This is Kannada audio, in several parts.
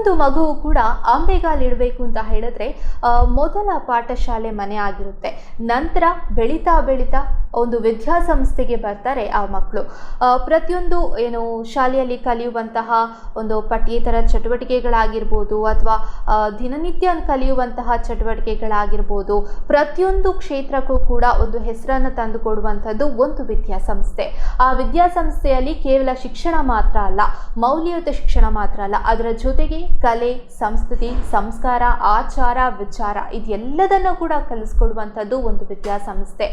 ಪ್ರತಿಯೊಂದು ಮಗುವು ಕೂಡ ಅಂಬೆಗಾಲಿಡಬೇಕು ಅಂತ ಹೇಳಿದ್ರೆ ಮೊದಲ ಪಾಠಶಾಲೆ ಮನೆ ಆಗಿರುತ್ತೆ. ನಂತರ ಬೆಳೀತಾ ಬೆಳೀತಾ ಒಂದು ವಿದ್ಯಾಸಂಸ್ಥೆಗೆ ಬರ್ತಾರೆ ಆ ಮಕ್ಕಳು. ಪ್ರತಿಯೊಂದು ಏನು ಶಾಲೆಯಲ್ಲಿ ಕಲಿಯುವಂತಹ ಒಂದು ಪಠ್ಯೇತರ ಚಟುವಟಿಕೆಗಳಾಗಿರ್ಬೋದು ಅಥವಾ ದಿನನಿತ್ಯ ಕಲಿಯುವಂತಹ ಚಟುವಟಿಕೆಗಳಾಗಿರ್ಬೋದು, ಪ್ರತಿಯೊಂದು ಕ್ಷೇತ್ರಕ್ಕೂ ಕೂಡ ಒಂದು ಹೆಸರನ್ನು ತಂದುಕೊಡುವಂಥದ್ದು ಒಂದು ವಿದ್ಯಾಸಂಸ್ಥೆ. ಆ ವಿದ್ಯಾಸಂಸ್ಥೆಯಲ್ಲಿ ಕೇವಲ ಶಿಕ್ಷಣ ಮಾತ್ರ ಅಲ್ಲ, ಮೌಲ್ಯಯುತ ಶಿಕ್ಷಣ ಮಾತ್ರ ಅಲ್ಲ, ಅದರ ಜೊತೆಗೆ ಕಲೆ, ಸಂಸ್ಕೃತಿ, ಸಂಸ್ಕಾರ, ಆಚಾರ, ವಿಚಾರ ಇದೆಲ್ಲದನ್ನು ಕೂಡ ಕಲಿಸ್ಕೊಡುವಂಥದ್ದು ಒಂದು ವಿದ್ಯಾಸಂಸ್ಥೆ.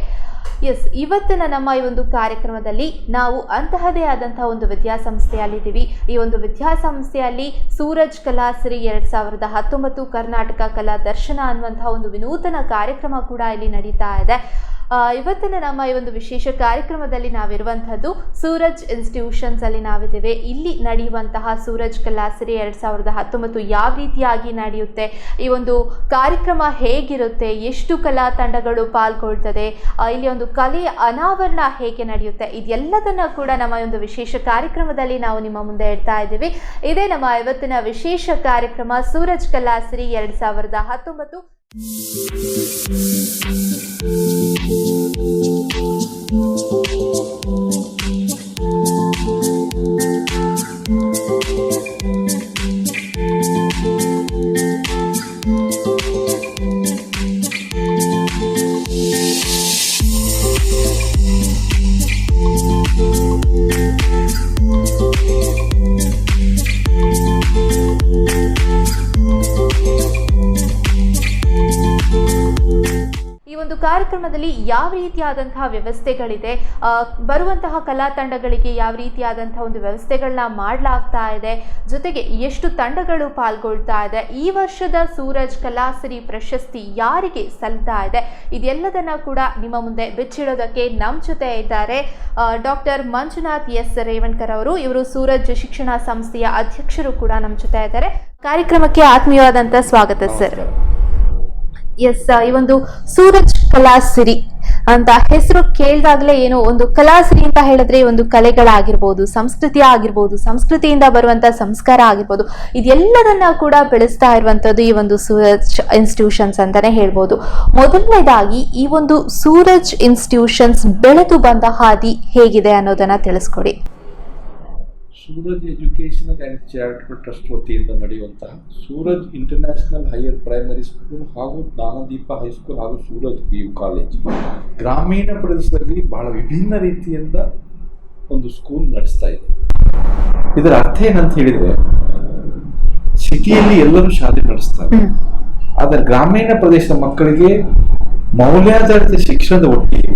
ಎಸ್, ಇವತ್ತಿನ ನಮ್ಮ ಈ ಒಂದು ಕಾರ್ಯಕ್ರಮದಲ್ಲಿ ನಾವು ಅಂತಹದೇ ಆದಂತಹ ಒಂದು ವಿದ್ಯಾಸಂಸ್ಥೆಯಲ್ಲಿದ್ದೀವಿ. ಈ ಒಂದು ವಿದ್ಯಾಸಂಸ್ಥೆಯಲ್ಲಿ ಸೂರಜ್ ಕಲಾಸಿರಿ 2019 ಕರ್ನಾಟಕ ಕಲಾ ದರ್ಶನ ಅನ್ನುವಂತಹ ಒಂದು ವಿನೂತನ ಕಾರ್ಯಕ್ರಮ ಕೂಡ ಇಲ್ಲಿ ನಡೀತಾ ಇದೆ. ಇವತ್ತಿನ ನಮ್ಮ ಈ ಒಂದು ವಿಶೇಷ ಕಾರ್ಯಕ್ರಮದಲ್ಲಿ ನಾವಿರುವಂಥದ್ದು ಸೂರಜ್ ಇನ್ಸ್ಟಿಟ್ಯೂಷನ್ಸ್ ಅಲ್ಲಿ ನಾವಿದ್ದೇವೆ. ಇಲ್ಲಿ ನಡೆಯುವಂತಹ ಸೂರಜ್ ಕಲಾಸಿರಿ 2019 ಯಾವ ರೀತಿಯಾಗಿ ನಡೆಯುತ್ತೆ, ಈ ಒಂದು ಕಾರ್ಯಕ್ರಮ ಹೇಗಿರುತ್ತೆ, ಎಷ್ಟು ಕಲಾ ತಂಡಗಳು ಪಾಲ್ಗೊಳ್ತದೆ, ಇಲ್ಲಿ ಒಂದು ಕಲೆಯ ಅನಾವರಣ ಹೇಗೆ ನಡೆಯುತ್ತೆ, ಇದೆಲ್ಲದನ್ನ ಕೂಡ ನಮ್ಮ ಒಂದು ವಿಶೇಷ ಕಾರ್ಯಕ್ರಮದಲ್ಲಿ ನಾವು ನಿಮ್ಮ ಮುಂದೆ ಇಡ್ತಾ ಇದ್ದೀವಿ. ಇದೇ ನಮ್ಮ ಇವತ್ತಿನ ವಿಶೇಷ ಕಾರ್ಯಕ್ರಮ ಸೂರಜ್ ಕಲಾಸಿರಿ 2019. ಕಾರ್ಯಕ್ರಮದಲ್ಲಿ ಯಾವ ರೀತಿಯಾದಂತಹ ವ್ಯವಸ್ಥೆಗಳಿದೆ, ಬರುವಂತಹ ಕಲಾ ತಂಡಗಳಿಗೆ ಯಾವ ರೀತಿಯಾದಂತಹ ಒಂದು ವ್ಯವಸ್ಥೆಗಳನ್ನ ಮಾಡಲಾಗ್ತಾ ಇದೆ, ಜೊತೆಗೆ ಎಷ್ಟು ತಂಡಗಳು ಪಾಲ್ಗೊಳ್ತಾ ಇದೆ, ಈ ವರ್ಷದ ಸೂರಜ್ ಕಲಾಸಿರಿ ಪ್ರಶಸ್ತಿ ಯಾರಿಗೆ ಸಲ್ತಾ ಇದೆ, ಇದೆಲ್ಲದನ್ನ ಕೂಡ ನಿಮ್ಮ ಮುಂದೆ ಬಿಚ್ಚಿಡೋದಕ್ಕೆ ನಮ್ಮ ಜೊತೆ ಇದ್ದಾರೆ ಡಾಕ್ಟರ್ ಮಂಜುನಾಥ್ ಎಸ್ ರೇವಣ್ಕರ್ ಅವರು. ಇವರು ಸೂರಜ್ ಶಿಕ್ಷಣ ಸಂಸ್ಥೆಯ ಅಧ್ಯಕ್ಷರು ಕೂಡ ನಮ್ಮ ಜೊತೆ ಇದ್ದಾರೆ. ಕಾರ್ಯಕ್ರಮಕ್ಕೆ ಆತ್ಮೀಯವಾದಂತಹ ಸ್ವಾಗತ ಸರ್. ಎಸ್, ಈ ಒಂದು ಸೂರಜ್ ಕಲಾಸಿರಿ ಅಂತ ಹೆಸರು ಕೇಳಿದಾಗಲೇ ಏನು ಒಂದು ಕಲಾಸಿರಿ ಅಂತ ಹೇಳಿದ್ರೆ ಒಂದು ಕಲೆಗಳಾಗಿರ್ಬೋದು, ಸಂಸ್ಕೃತಿ ಆಗಿರ್ಬೋದು, ಸಂಸ್ಕೃತಿಯಿಂದ ಬರುವಂತ ಸಂಸ್ಕಾರ ಆಗಿರ್ಬೋದು, ಇದೆಲ್ಲದನ್ನ ಕೂಡ ಬೆಳೆಸ್ತಾ ಇರುವಂತದ್ದು ಈ ಒಂದು ಸೂರಜ್ ಇನ್ಸ್ಟಿಟ್ಯೂಷನ್ಸ್ ಅಂತಾನೆ ಹೇಳ್ಬೋದು. ಮೊದಲನೇದಾಗಿ ಈ ಒಂದು ಸೂರಜ್ ಇನ್ಸ್ಟಿಟ್ಯೂಷನ್ಸ್ ಬೆಳೆದು ಬಂದ ಹಾದಿ ಹೇಗಿದೆ ಅನ್ನೋದನ್ನ ತಿಳಿಸ್ಕೊಡಿ. Suraj educational and charitable trust ವತಿಯಿಂದ ನಡೆಯುವಂತಹ Suraj international higher primary school ಹಾಗೂ ಜ್ಞಾನದೀಪ ಹೈಸ್ಕೂಲ್ ಹಾಗೂ ಸೂರಜ್ PU ಕಾಲೇಜ್ ಗ್ರಾಮೀಣ ಪ್ರದೇಶದಲ್ಲಿ ಬಹಳ ವಿಭಿನ್ನ ರೀತಿಯಿಂದ ಒಂದು ಸ್ಕೂಲ್ ನಡೆಸ್ತಾ ಇದೆ. ಇದರ ಅರ್ಥ ಏನಂತ ಹೇಳಿದರೆ, ಸಿಟಿಯಲ್ಲಿ ಎಲ್ಲರೂ ಶಾಲೆ ನಡೆಸ್ತಾರೆ, ಆದರೆ ಗ್ರಾಮೀಣ ಪ್ರದೇಶದ ಮಕ್ಕಳಿಗೆ ಮೌಲ್ಯಾಧಾರಿತ ಶಿಕ್ಷಣದ ಒಟ್ಟಿಗೆ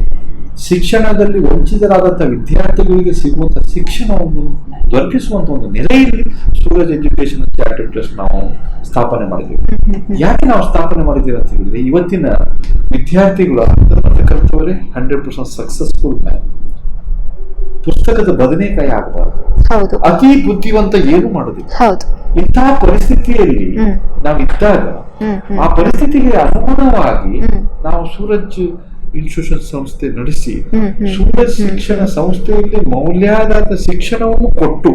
ಶಿಕ್ಷಣದಲ್ಲಿ ವಂಚಿತರಾದಂತಹ ವಿದ್ಯಾರ್ಥಿಗಳಿಗೆ ಸಿಗುವಂತಹ ಶಿಕ್ಷಣವನ್ನು ದೊರಕಿಸುವಂತ ಒಂದು ನೆಲೆಯಲ್ಲಿ ಸೂರಜ್ ಎಜುಕೇಶನ್ ಚಾರಿಟಬಲ್ ಟ್ರಸ್ಟ್ ನಾವು ಸ್ಥಾಪನೆ ಮಾಡಿದ್ದೀವಿ. ಯಾಕೆ ನಾವು ಸ್ಥಾಪನೆ ಮಾಡಿದ್ದೀವಿ ಅಂತ ಹೇಳಿದ್ರೆ, ಇವತ್ತಿನ ವಿದ್ಯಾರ್ಥಿಗಳು ಕಲ್ತವರೇ 100% ಸಕ್ಸಸ್ಫುಲ್ ಮ್ಯಾನ್. ಪುಸ್ತಕದ ಬದನೆಕಾಯಿ ಆಗಬಾರದು, ಅತಿ ಬುದ್ಧಿವಂತ ಏನು ಮಾಡುದಿಲ್ಲ. ಇಂತಹ ಪರಿಸ್ಥಿತಿಯಲ್ಲಿ ನಾವಿದ್ದಾಗ ಆ ಪರಿಸ್ಥಿತಿಗೆ ಅನುಗುಣವಾಗಿ ನಾವು ಸೂರಜ್ ಇನ್ಸ್ಟಿಟ್ಯೂಷನ್ ಸಂಸ್ಥೆ ನಡೆಸಿ ಸೂರಜ್ ಶಿಕ್ಷಣ ಸಂಸ್ಥೆಯಲ್ಲಿ ಮೌಲ್ಯಾಧಾರಿತ ಶಿಕ್ಷಣವನ್ನು ಕೊಟ್ಟು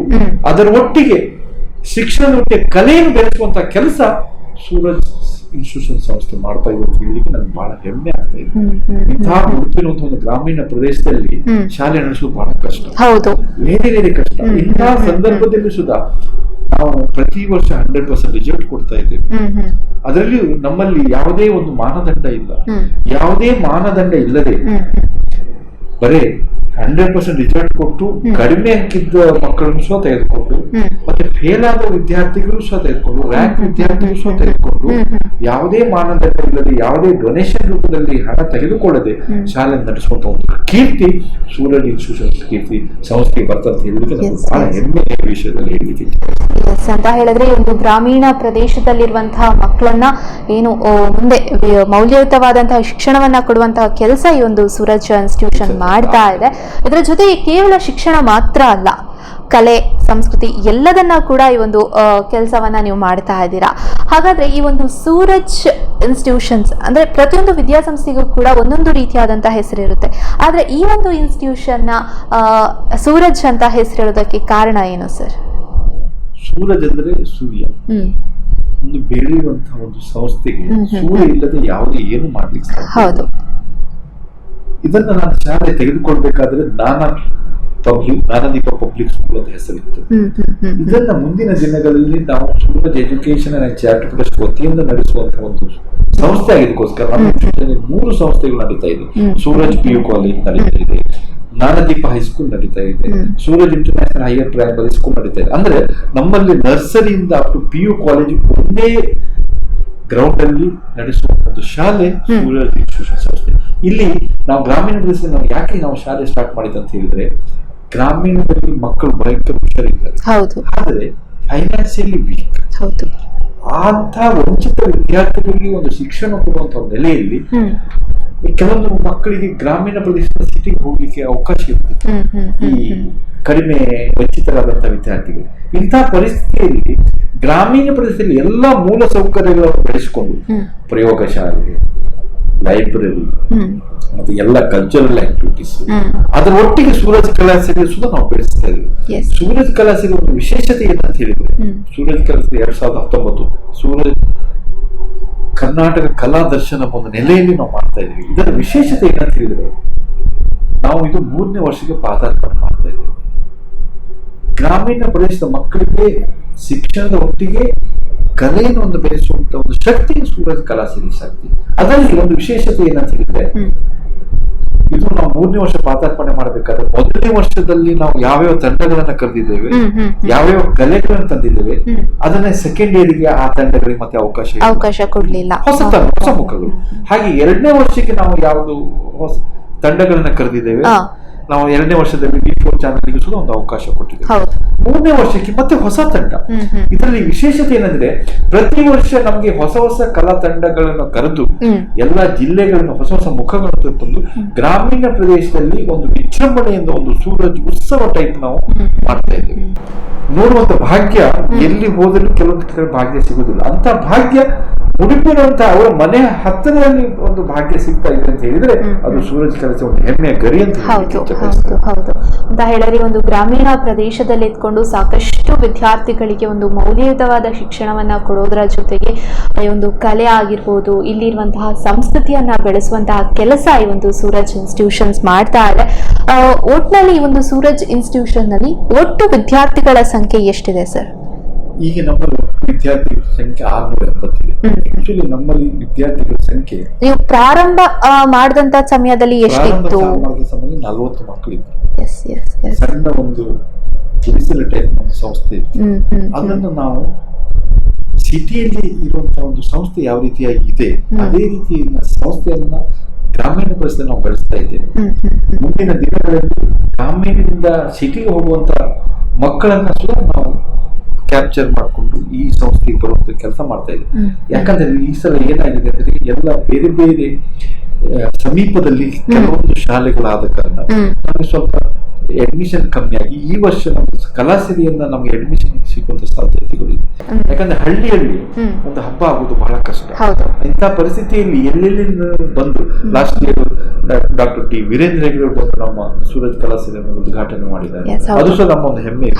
ಅದರ ಒಟ್ಟಿಗೆ ಶಿಕ್ಷಣದ ಒಟ್ಟಿಗೆ ಕಲೆಯನ್ನು ಬೆಳೆಸುವಂತಹ ಕೆಲಸ ಸೂರಜ್ ಇನ್ಸ್ಟಿಟ್ಯೂಷನ್ ಸಂಸ್ಥೆ ಮಾಡ್ತಾ ಇದೆ ಅಂತ ಹೇಳಿಕ್ಕೆ ನಮ್ಗೆ ಬಹಳ ಹೆಮ್ಮೆ ಆಗ್ತಾ ಇದೆ. ಇಂತಹ ಉಡುಪಿರುವಂತಹ ಒಂದು ಗ್ರಾಮೀಣ ಪ್ರದೇಶದಲ್ಲಿ ಶಾಲೆ ನಡೆಸೋದು ಬಹಳ ಕಷ್ಟ, ಬೇರೆ ಕಷ್ಟ. ಇಂತಹ ಸಂದರ್ಭದಲ್ಲಿ ಸುಧಾ ನಾವು ಪ್ರತಿ ವರ್ಷ 100% ರಿಸಲ್ಟ್ ಕೊಡ್ತಾ ಇದ್ದೇವೆ. ಅದರಲ್ಲಿ ನಮ್ಮಲ್ಲಿ ಯಾವುದೇ ಒಂದು ಮಾನದಂಡ ಇಲ್ಲ, ಯಾವುದೇ ಮಾನದಂಡ ಇಲ್ಲದೆ ಬರೇ 100% ರಿಸಲ್ಟ್ ಕೊಟ್ಟು ಕಡಿಮೆ ಅಂಕಿದ್ದ ಮಕ್ಕಳನ್ನು ಸಹ ತೆಗೆದುಕೊಂಡು ಮತ್ತೆ ಫೇಲ್ ಆದ ವಿದ್ಯಾರ್ಥಿಗಳು ಸಹ ತೆಗೆದುಕೊಂಡು ರ್ಯಾಂಕ್ ವಿದ್ಯಾರ್ಥಿಗಳು ಸಹ ತೆಗೆದುಕೊಂಡು ಯಾವುದೇ ಮಾನದಂಡ ಇಲ್ಲದೆ ಯಾವುದೇ ಡೊನೇಷನ್ ರೂಪದಲ್ಲಿ ಹಣ ತೆಗೆದುಕೊಳ್ಳದೆ ಶಾಲೆ ನಡೆಸುವಂತ ಒಂದು ಕೀರ್ತಿ ಸೂರಜ್ ಇನ್ಸ್ಟಿಟ್ಯೂಷನ್ ಕೀರ್ತಿ ಸಂಸ್ಥೆಗೆ ಬರ್ತಂತ ಹೇಳಿದ್ರೆ ಬಹಳ ಹೆಮ್ಮೆಯ ವಿಷಯದಲ್ಲಿ ಹೇಳಿಕೆ ಅಂತ ಹೇಳಿದ್ರೆ ಒಂದು ಗ್ರಾಮೀಣ ಪ್ರದೇಶದಲ್ಲಿರುವಂತಹ ಮಕ್ಕಳನ್ನ ಏನು ಮುಂದೆ ಮೌಲ್ಯಯುತವಾದಂತಹ ಶಿಕ್ಷಣವನ್ನ ಕೊಡುವಂತಹ ಕೆಲಸ ಈ ಒಂದು ಸೂರಜ್ ಇನ್ಸ್ಟಿಟ್ಯೂಷನ್ ಮಾಡ್ತಾ ಇದೆ. ಇದರ ಜೊತೆಗೆ ಕೇವಲ ಶಿಕ್ಷಣ ಮಾತ್ರ ಅಲ್ಲ, ಕಲೆ, ಸಂಸ್ಕೃತಿ ಎಲ್ಲದನ್ನ ಕೂಡ ಈ ಒಂದು ಕೆಲಸವನ್ನ ನೀವು ಮಾಡ್ತಾ ಇದ್ದೀರಾ. ಹಾಗಾದ್ರೆ ಈ ಒಂದು ಸೂರಜ್ ಇನ್ಸ್ಟಿಟ್ಯೂಷನ್ಸ್ ಅಂದ್ರೆ ಪ್ರತಿಯೊಂದು ವಿದ್ಯಾಸಂಸ್ಥೆಗೂ ಕೂಡ ಒಂದೊಂದು ರೀತಿಯಾದಂತಹ ಹೆಸರಿರುತ್ತೆ, ಆದ್ರೆ ಈ ಒಂದು ಇನ್ಸ್ಟಿಟ್ಯೂಷನ್ ನ ಸೂರಜ್ ಅಂತ ಹೆಸರಿರೋದಕ್ಕೆ ಕಾರಣ ಏನು ಸರ್? ಸೂರಜ್ ಅಂದ್ರೆ ಸೂರ್ಯ, ಒಂದು ಬೆಳೆಯುವಂತಹ ಒಂದು ಸಂಸ್ಥೆಗೆ ಸೂರ್ಯ ಇಲ್ಲದೆ ಯಾವುದೇ ಏನು ಮಾಡ್ಲಿಕ್ಕೆ ಸಾಧ್ಯ ಹೌದು. ಇದನ್ನ ನಾನು ಶಾಲೆ ತೆಗೆದುಕೊಳ್ಬೇಕಾದ್ರೆ ಜ್ಞಾನದೀಪ ಪಬ್ಲಿಕ್ ಸ್ಕೂಲ್ ಅಂತ ಹೆಸರಿತ್ತು. ಇದನ್ನ ಮುಂದಿನ ದಿನಗಳಲ್ಲಿ ನಾವು Suraj education and charitable trust ವತಿಯಿಂದ ನಡೆಸುವಂತಹ ಒಂದು ಸಂಸ್ಥೆ ಆಗಿದಕ್ಕೋಸ್ಕರ ನಮ್ಮ ಇನ್ಸ್ಟಿಟ್ಯೂಷನ್ 3 ಸಂಸ್ಥೆಗಳು ನಡೀತಾ ಇದೆ. ಸೂರಜ್ PU ಕಾಲೇಜ್ ನಡೀತಾ ಇದೆ, ಜ್ಞಾನದೀಪ ಹೈಸ್ಕೂಲ್ ನಡೀತಾ ಇದೆ, Suraj international higher primary school ನಡೀತಾ ಇದೆ. ಅಂದ್ರೆ ನಮ್ಮಲ್ಲಿ ನರ್ಸರಿಯಿಂದ ಅಪ್ ಟು PU ಕಾಲೇಜ್ ಒಂದೇ ಗ್ರೌಂಡ್ ಅಲ್ಲಿ ನಡೆಸುವ ಒಂದು ಶಾಲೆ ಸೂರಜ್ ಇನ್ಸ್ಟಿಟ್ಯೂಷನ್ ಸಂಸ್ಥೆ. ಇಲ್ಲಿ ನಾವು ಗ್ರಾಮೀಣ ಪ್ರದೇಶದಲ್ಲಿ ನಾವು ಯಾಕೆ ನಾವು ಶಾಲೆ ಸ್ಟಾರ್ಟ್ ಮಾಡಿದ ಅಂತ ಹೇಳಿದ್ರೆ, ಗ್ರಾಮೀಣದಲ್ಲಿ ಮಕ್ಕಳು ಭಯಂಕರ ಹುಷಾರಿದ್ದಾರೆ, ಆದರೆ ಫೈನಾನ್ಸಿಯಲಿ ವೀಕ್. ಅಂತ ವಂಚಿತ ವಿದ್ಯಾರ್ಥಿಗಳಿಗೆ ಒಂದು ಶಿಕ್ಷಣ ಕೊಡುವಂತ ನೆಲೆಯಲ್ಲಿ ಕೆಲವೊಂದು ಮಕ್ಕಳಿಗೆ ಗ್ರಾಮೀಣ ಪ್ರದೇಶದ ಸಿಟಿಗೆ ಹೋಗ್ಲಿಕ್ಕೆ ಅವಕಾಶ ಇರುತ್ತೆ, ಈ ಕಡಿಮೆ ವಂಚಿತರಾದಂತಹ ವಿದ್ಯಾರ್ಥಿಗಳು. ಇಂತಹ ಪರಿಸ್ಥಿತಿಯಲ್ಲಿ ಗ್ರಾಮೀಣ ಪ್ರದೇಶದಲ್ಲಿ ಎಲ್ಲಾ ಮೂಲ ಸೌಕರ್ಯಗಳನ್ನು ಬೆಳೆಸಿಕೊಂಡು ಪ್ರಯೋಗಶಾಲೆ, ಲೈಬ್ರರಿ ಮತ್ತೆ ಎಲ್ಲ ಕಲ್ಚರಲ್ ಆಕ್ಟಿವಿಟೀಸ್ ಅದರ ಒಟ್ಟಿಗೆ ಸೂರಜ್ ಕಲಾಸಿರಿ ಸುಧಾ ನಾವು ಬೆಳೆಸ್ತಾ ಇದ್ದೀವಿ. ಸೂರಜ್ ಕಲಾಸಿರಿ ಒಂದು ವಿಶೇಷತೆ ಏನಂತ ಹೇಳಿದ್ರೆ, ಸೂರಜ್ ಕಲಾಸಿರಿ 2019 ಸೂರಜ್ ಕರ್ನಾಟಕ ಕಲಾ ದರ್ಶನ ಒಂದು ನೆಲೆಯಲ್ಲಿ ನಾವು ಮಾಡ್ತಾ ಇದ್ದೀವಿ. ಇದರ ವಿಶೇಷತೆ ಏನಂತ ಹೇಳಿದ್ರೆ, ನಾವು ಇದು 3ನೇ ವರ್ಷಕ್ಕೆ ಪಾದಾರ್ಪಣೆ ಮಾಡ್ತಾ ಇದ್ದೇವೆ. ಗ್ರಾಮೀಣ ಪ್ರದೇಶದ ಮಕ್ಕಳಿಗೆ ಶಿಕ್ಷಣದ ಒಟ್ಟಿಗೆ ಕಲೆಯನ್ನು ಒಂದು ಬೆಳೆಸುವಂತ ಒಂದು ಶಕ್ತಿ ಸೂರಜ್ ಕಲಾಸಿರಿ ಶಕ್ತಿ. ಅದರಲ್ಲಿ ಒಂದು ವಿಶೇಷತೆ ಏನಂತ ಹೇಳಿದ್ರೆ, ಇದು ನಾವು 3ನೇ ವರ್ಷ ಪಾದಾರ್ಪಣೆ ಮಾಡಬೇಕಾದ್ರೆ 1ನೇ ವರ್ಷದಲ್ಲಿ ನಾವು ಯಾವ್ಯಾವ ತಂಡಗಳನ್ನ ಕರೆದಿದ್ದೇವೆ, ಯಾವ್ಯಾವ ಕಲೆಗಳನ್ನ ತಂದಿದ್ದೇವೆ, ಅದನ್ನ ಸೆಕೆಂಡ್ ಇಯರ್ಗೆ ಆ ತಂಡಗಳಿಗೆ ಮತ್ತೆ ಅವಕಾಶ ಕೊಡ್ಲಿಲ್ಲ, ಹೊಸ ಮುಖಗಳು. ಹಾಗೆ 2ನೇ ವರ್ಷಕ್ಕೆ ನಾವು ಯಾವ್ದು ಹೊಸ ತಂಡಗಳನ್ನ ಕರೆದಿದ್ದೇವೆ, ನಾವು 2ನೇ ವರ್ಷದಲ್ಲಿ B4 ಚಾನಲ್ಗೆ ಸುಧಾ ಒಂದು ಅವಕಾಶ ಕೊಟ್ಟಿದ್ದೇವೆ. 3ನೇ ವರ್ಷಕ್ಕೆ ಮತ್ತೆ ಹೊಸ ತಂಡ. ಇದರಲ್ಲಿ ವಿಶೇಷತೆ ಏನಂದ್ರೆ, ಪ್ರತಿ ವರ್ಷ ನಮಗೆ ಹೊಸ ಹೊಸ ಕಲಾ ತಂಡಗಳನ್ನು ಕರೆದು ಎಲ್ಲಾ ಜಿಲ್ಲೆಗಳನ್ನು ಹೊಸ ಹೊಸ ಮುಖಗಳನ್ನು ತಂದು ಗ್ರಾಮೀಣ ಪ್ರದೇಶದಲ್ಲಿ ಒಂದು ವಿಜೃಂಭಣೆಯಿಂದ ಒಂದು ಸೂರಜ್ ಉತ್ಸವ ಟೈಪ್ ನಾವು ಮಾಡ್ತಾ ಇದ್ದೇವೆ. ನೋಡುವಂತ ಭಾಗ್ಯ ಎಲ್ಲಿ ಹೋದರೂ ಕೆಲವೊಂದು ಭಾಗ್ಯ ಸಿಗುದಿಲ್ಲ. ಅಂತ ಭಾಗ್ಯ ಉಡುಪಿರುವಂತಹ ಅವರ ಮನೆ ಹತ್ತಿರದಲ್ಲಿ ಒಂದು ಭಾಗ್ಯ ಸಿಗ್ತಾ ಇದೆ ಅಂತ ಹೇಳಿದ್ರೆ ಅದು ಸೂರಜ್ ಕಲಾಸಿರಿ ಒಂದು ಹೆಮ್ಮೆಯ ಗರಿ ಅಂತ ಅಂತ ಹೇಳಿದ್ರೆ, ಒಂದು ಗ್ರಾಮೀಣ ಪ್ರದೇಶದಲ್ಲಿ ಇದ್ಕೊಂಡು ಸಾಕಷ್ಟು ವಿದ್ಯಾರ್ಥಿಗಳಿಗೆ ಒಂದು ಮೌಲ್ಯಯುತವಾದ ಶಿಕ್ಷಣವನ್ನ ಕೊಡೋದ್ರ ಜೊತೆಗೆ ಈ ಒಂದು ಕಲೆ ಆಗಿರ್ಬೋದು, ಇಲ್ಲಿರುವಂತಹ ಸಂಸ್ಕೃತಿಯನ್ನ ಬೆಳೆಸುವಂತಹ ಕೆಲಸ ಈ ಒಂದು ಸೂರಜ್ ಇನ್ಸ್ಟಿಟ್ಯೂಷನ್ಸ್ ಮಾಡ್ತಾ ಇದೆ. ಒಟ್ನಲ್ಲಿ ಈ ಒಂದು ಸೂರಜ್ ಇನ್ಸ್ಟಿಟ್ಯೂಷನ್ ನಲ್ಲಿ ಒಟ್ಟು ವಿದ್ಯಾರ್ಥಿಗಳ ಸಂಖ್ಯೆ ಎಷ್ಟಿದೆ ಸರ್? ಈಗ ನಮ್ಮಲ್ಲಿ ವಿದ್ಯಾರ್ಥಿಗಳ ಸಂಖ್ಯೆ 680 ಇದೆ. ಆಕ್ಚುಲಿ ನಮ್ಮಲ್ಲಿ ವಿದ್ಯಾರ್ಥಿಗಳ ಸಂಖ್ಯೆ ನೀವು ಪ್ರಾರಂಭ ಮಾಡಿದಂತ ಸಮಯದಲ್ಲಿ ಎಷ್ಟಿತ್ತು? 40 ಮಕ್ಕಳಿದ್ರು. ಸಣ್ಣ ಒಂದು ಗುಡಿಸಲು ಟೈಪ್ ಸಂಸ್ಥೆ ಇತ್ತು. ಅದನ್ನು ನಾವು ಸಿಟಿಯಲ್ಲಿ ಇರುವಂತಹ ಒಂದು ಸಂಸ್ಥೆ ಯಾವ ರೀತಿಯಾಗಿ ಇದೆ ಅದೇ ರೀತಿ ಸಂಸ್ಥೆಯನ್ನ ಗ್ರಾಮೀಣ ಪ್ರದೇಶದಲ್ಲಿ ನಾವು ಬೆಳೆಸ್ತಾ ಇದ್ದೇವೆ. ಮುಂದಿನ ದಿನಗಳಲ್ಲಿ ಗ್ರಾಮೀಣದಿಂದ ಸಿಟಿಗೆ ಹೋಗುವಂತ ಮಕ್ಕಳನ್ನ ಸುಧಾ ನಾವು ಕ್ಯಾಪ್ಚರ್ ಮಾಡಿಕೊಂಡು ಈ ಸಂಸ್ಥೆಗೆ ಬರುವಂತ ಕೆಲಸ ಮಾಡ್ತಾ ಇದ್ದೇವೆ. ಯಾಕಂದ್ರೆ ಈ ಸಲ ಏನಾಗಿದೆ ಅಂದ್ರೆ, ಎಲ್ಲ ಬೇರೆ ಬೇರೆ ಸಮೀಪದಲ್ಲಿ ಕೆಲವೊಂದು ಶಾಲೆಗಳಾದ ಕಾರಣ ನಮಗೆ ಸ್ವಲ್ಪ ಅಡ್ಮಿಷನ್ ಕಮ್ಮಿ ಆಗಿ ಈ ವರ್ಷ ನಮ್ಮ ಕಲಾಸಿರಿಯಿಂದ ನಮ್ಗೆ ಅಡ್ಮಿಷನ್ ಸಿಗುವಂತ ಸಾಧ್ಯತೆಗಳಿದೆ. ಯಾಕಂದ್ರೆ ಹಳ್ಳಿಯಲ್ಲಿ ಒಂದು ಹಬ್ಬ ಆಗೋದು ಬಹಳ ಕಷ್ಟ. ಇಂಥ ಪರಿಸ್ಥಿತಿಯಲ್ಲಿ ಎಲ್ಲೆಲ್ಲಿ ಬಂದು last year doctor T Veerendra Heggade ಬಂದು ನಮ್ಮ ಸೂರಜ್ ಕಲಾಸಿರಿಯನ್ನು ಉದ್ಘಾಟನೆ ಮಾಡಿದ್ದಾರೆ. ಅದು ಸಹ ನಮ್ಮ ಒಂದು ಹೆಮ್ಮೆ.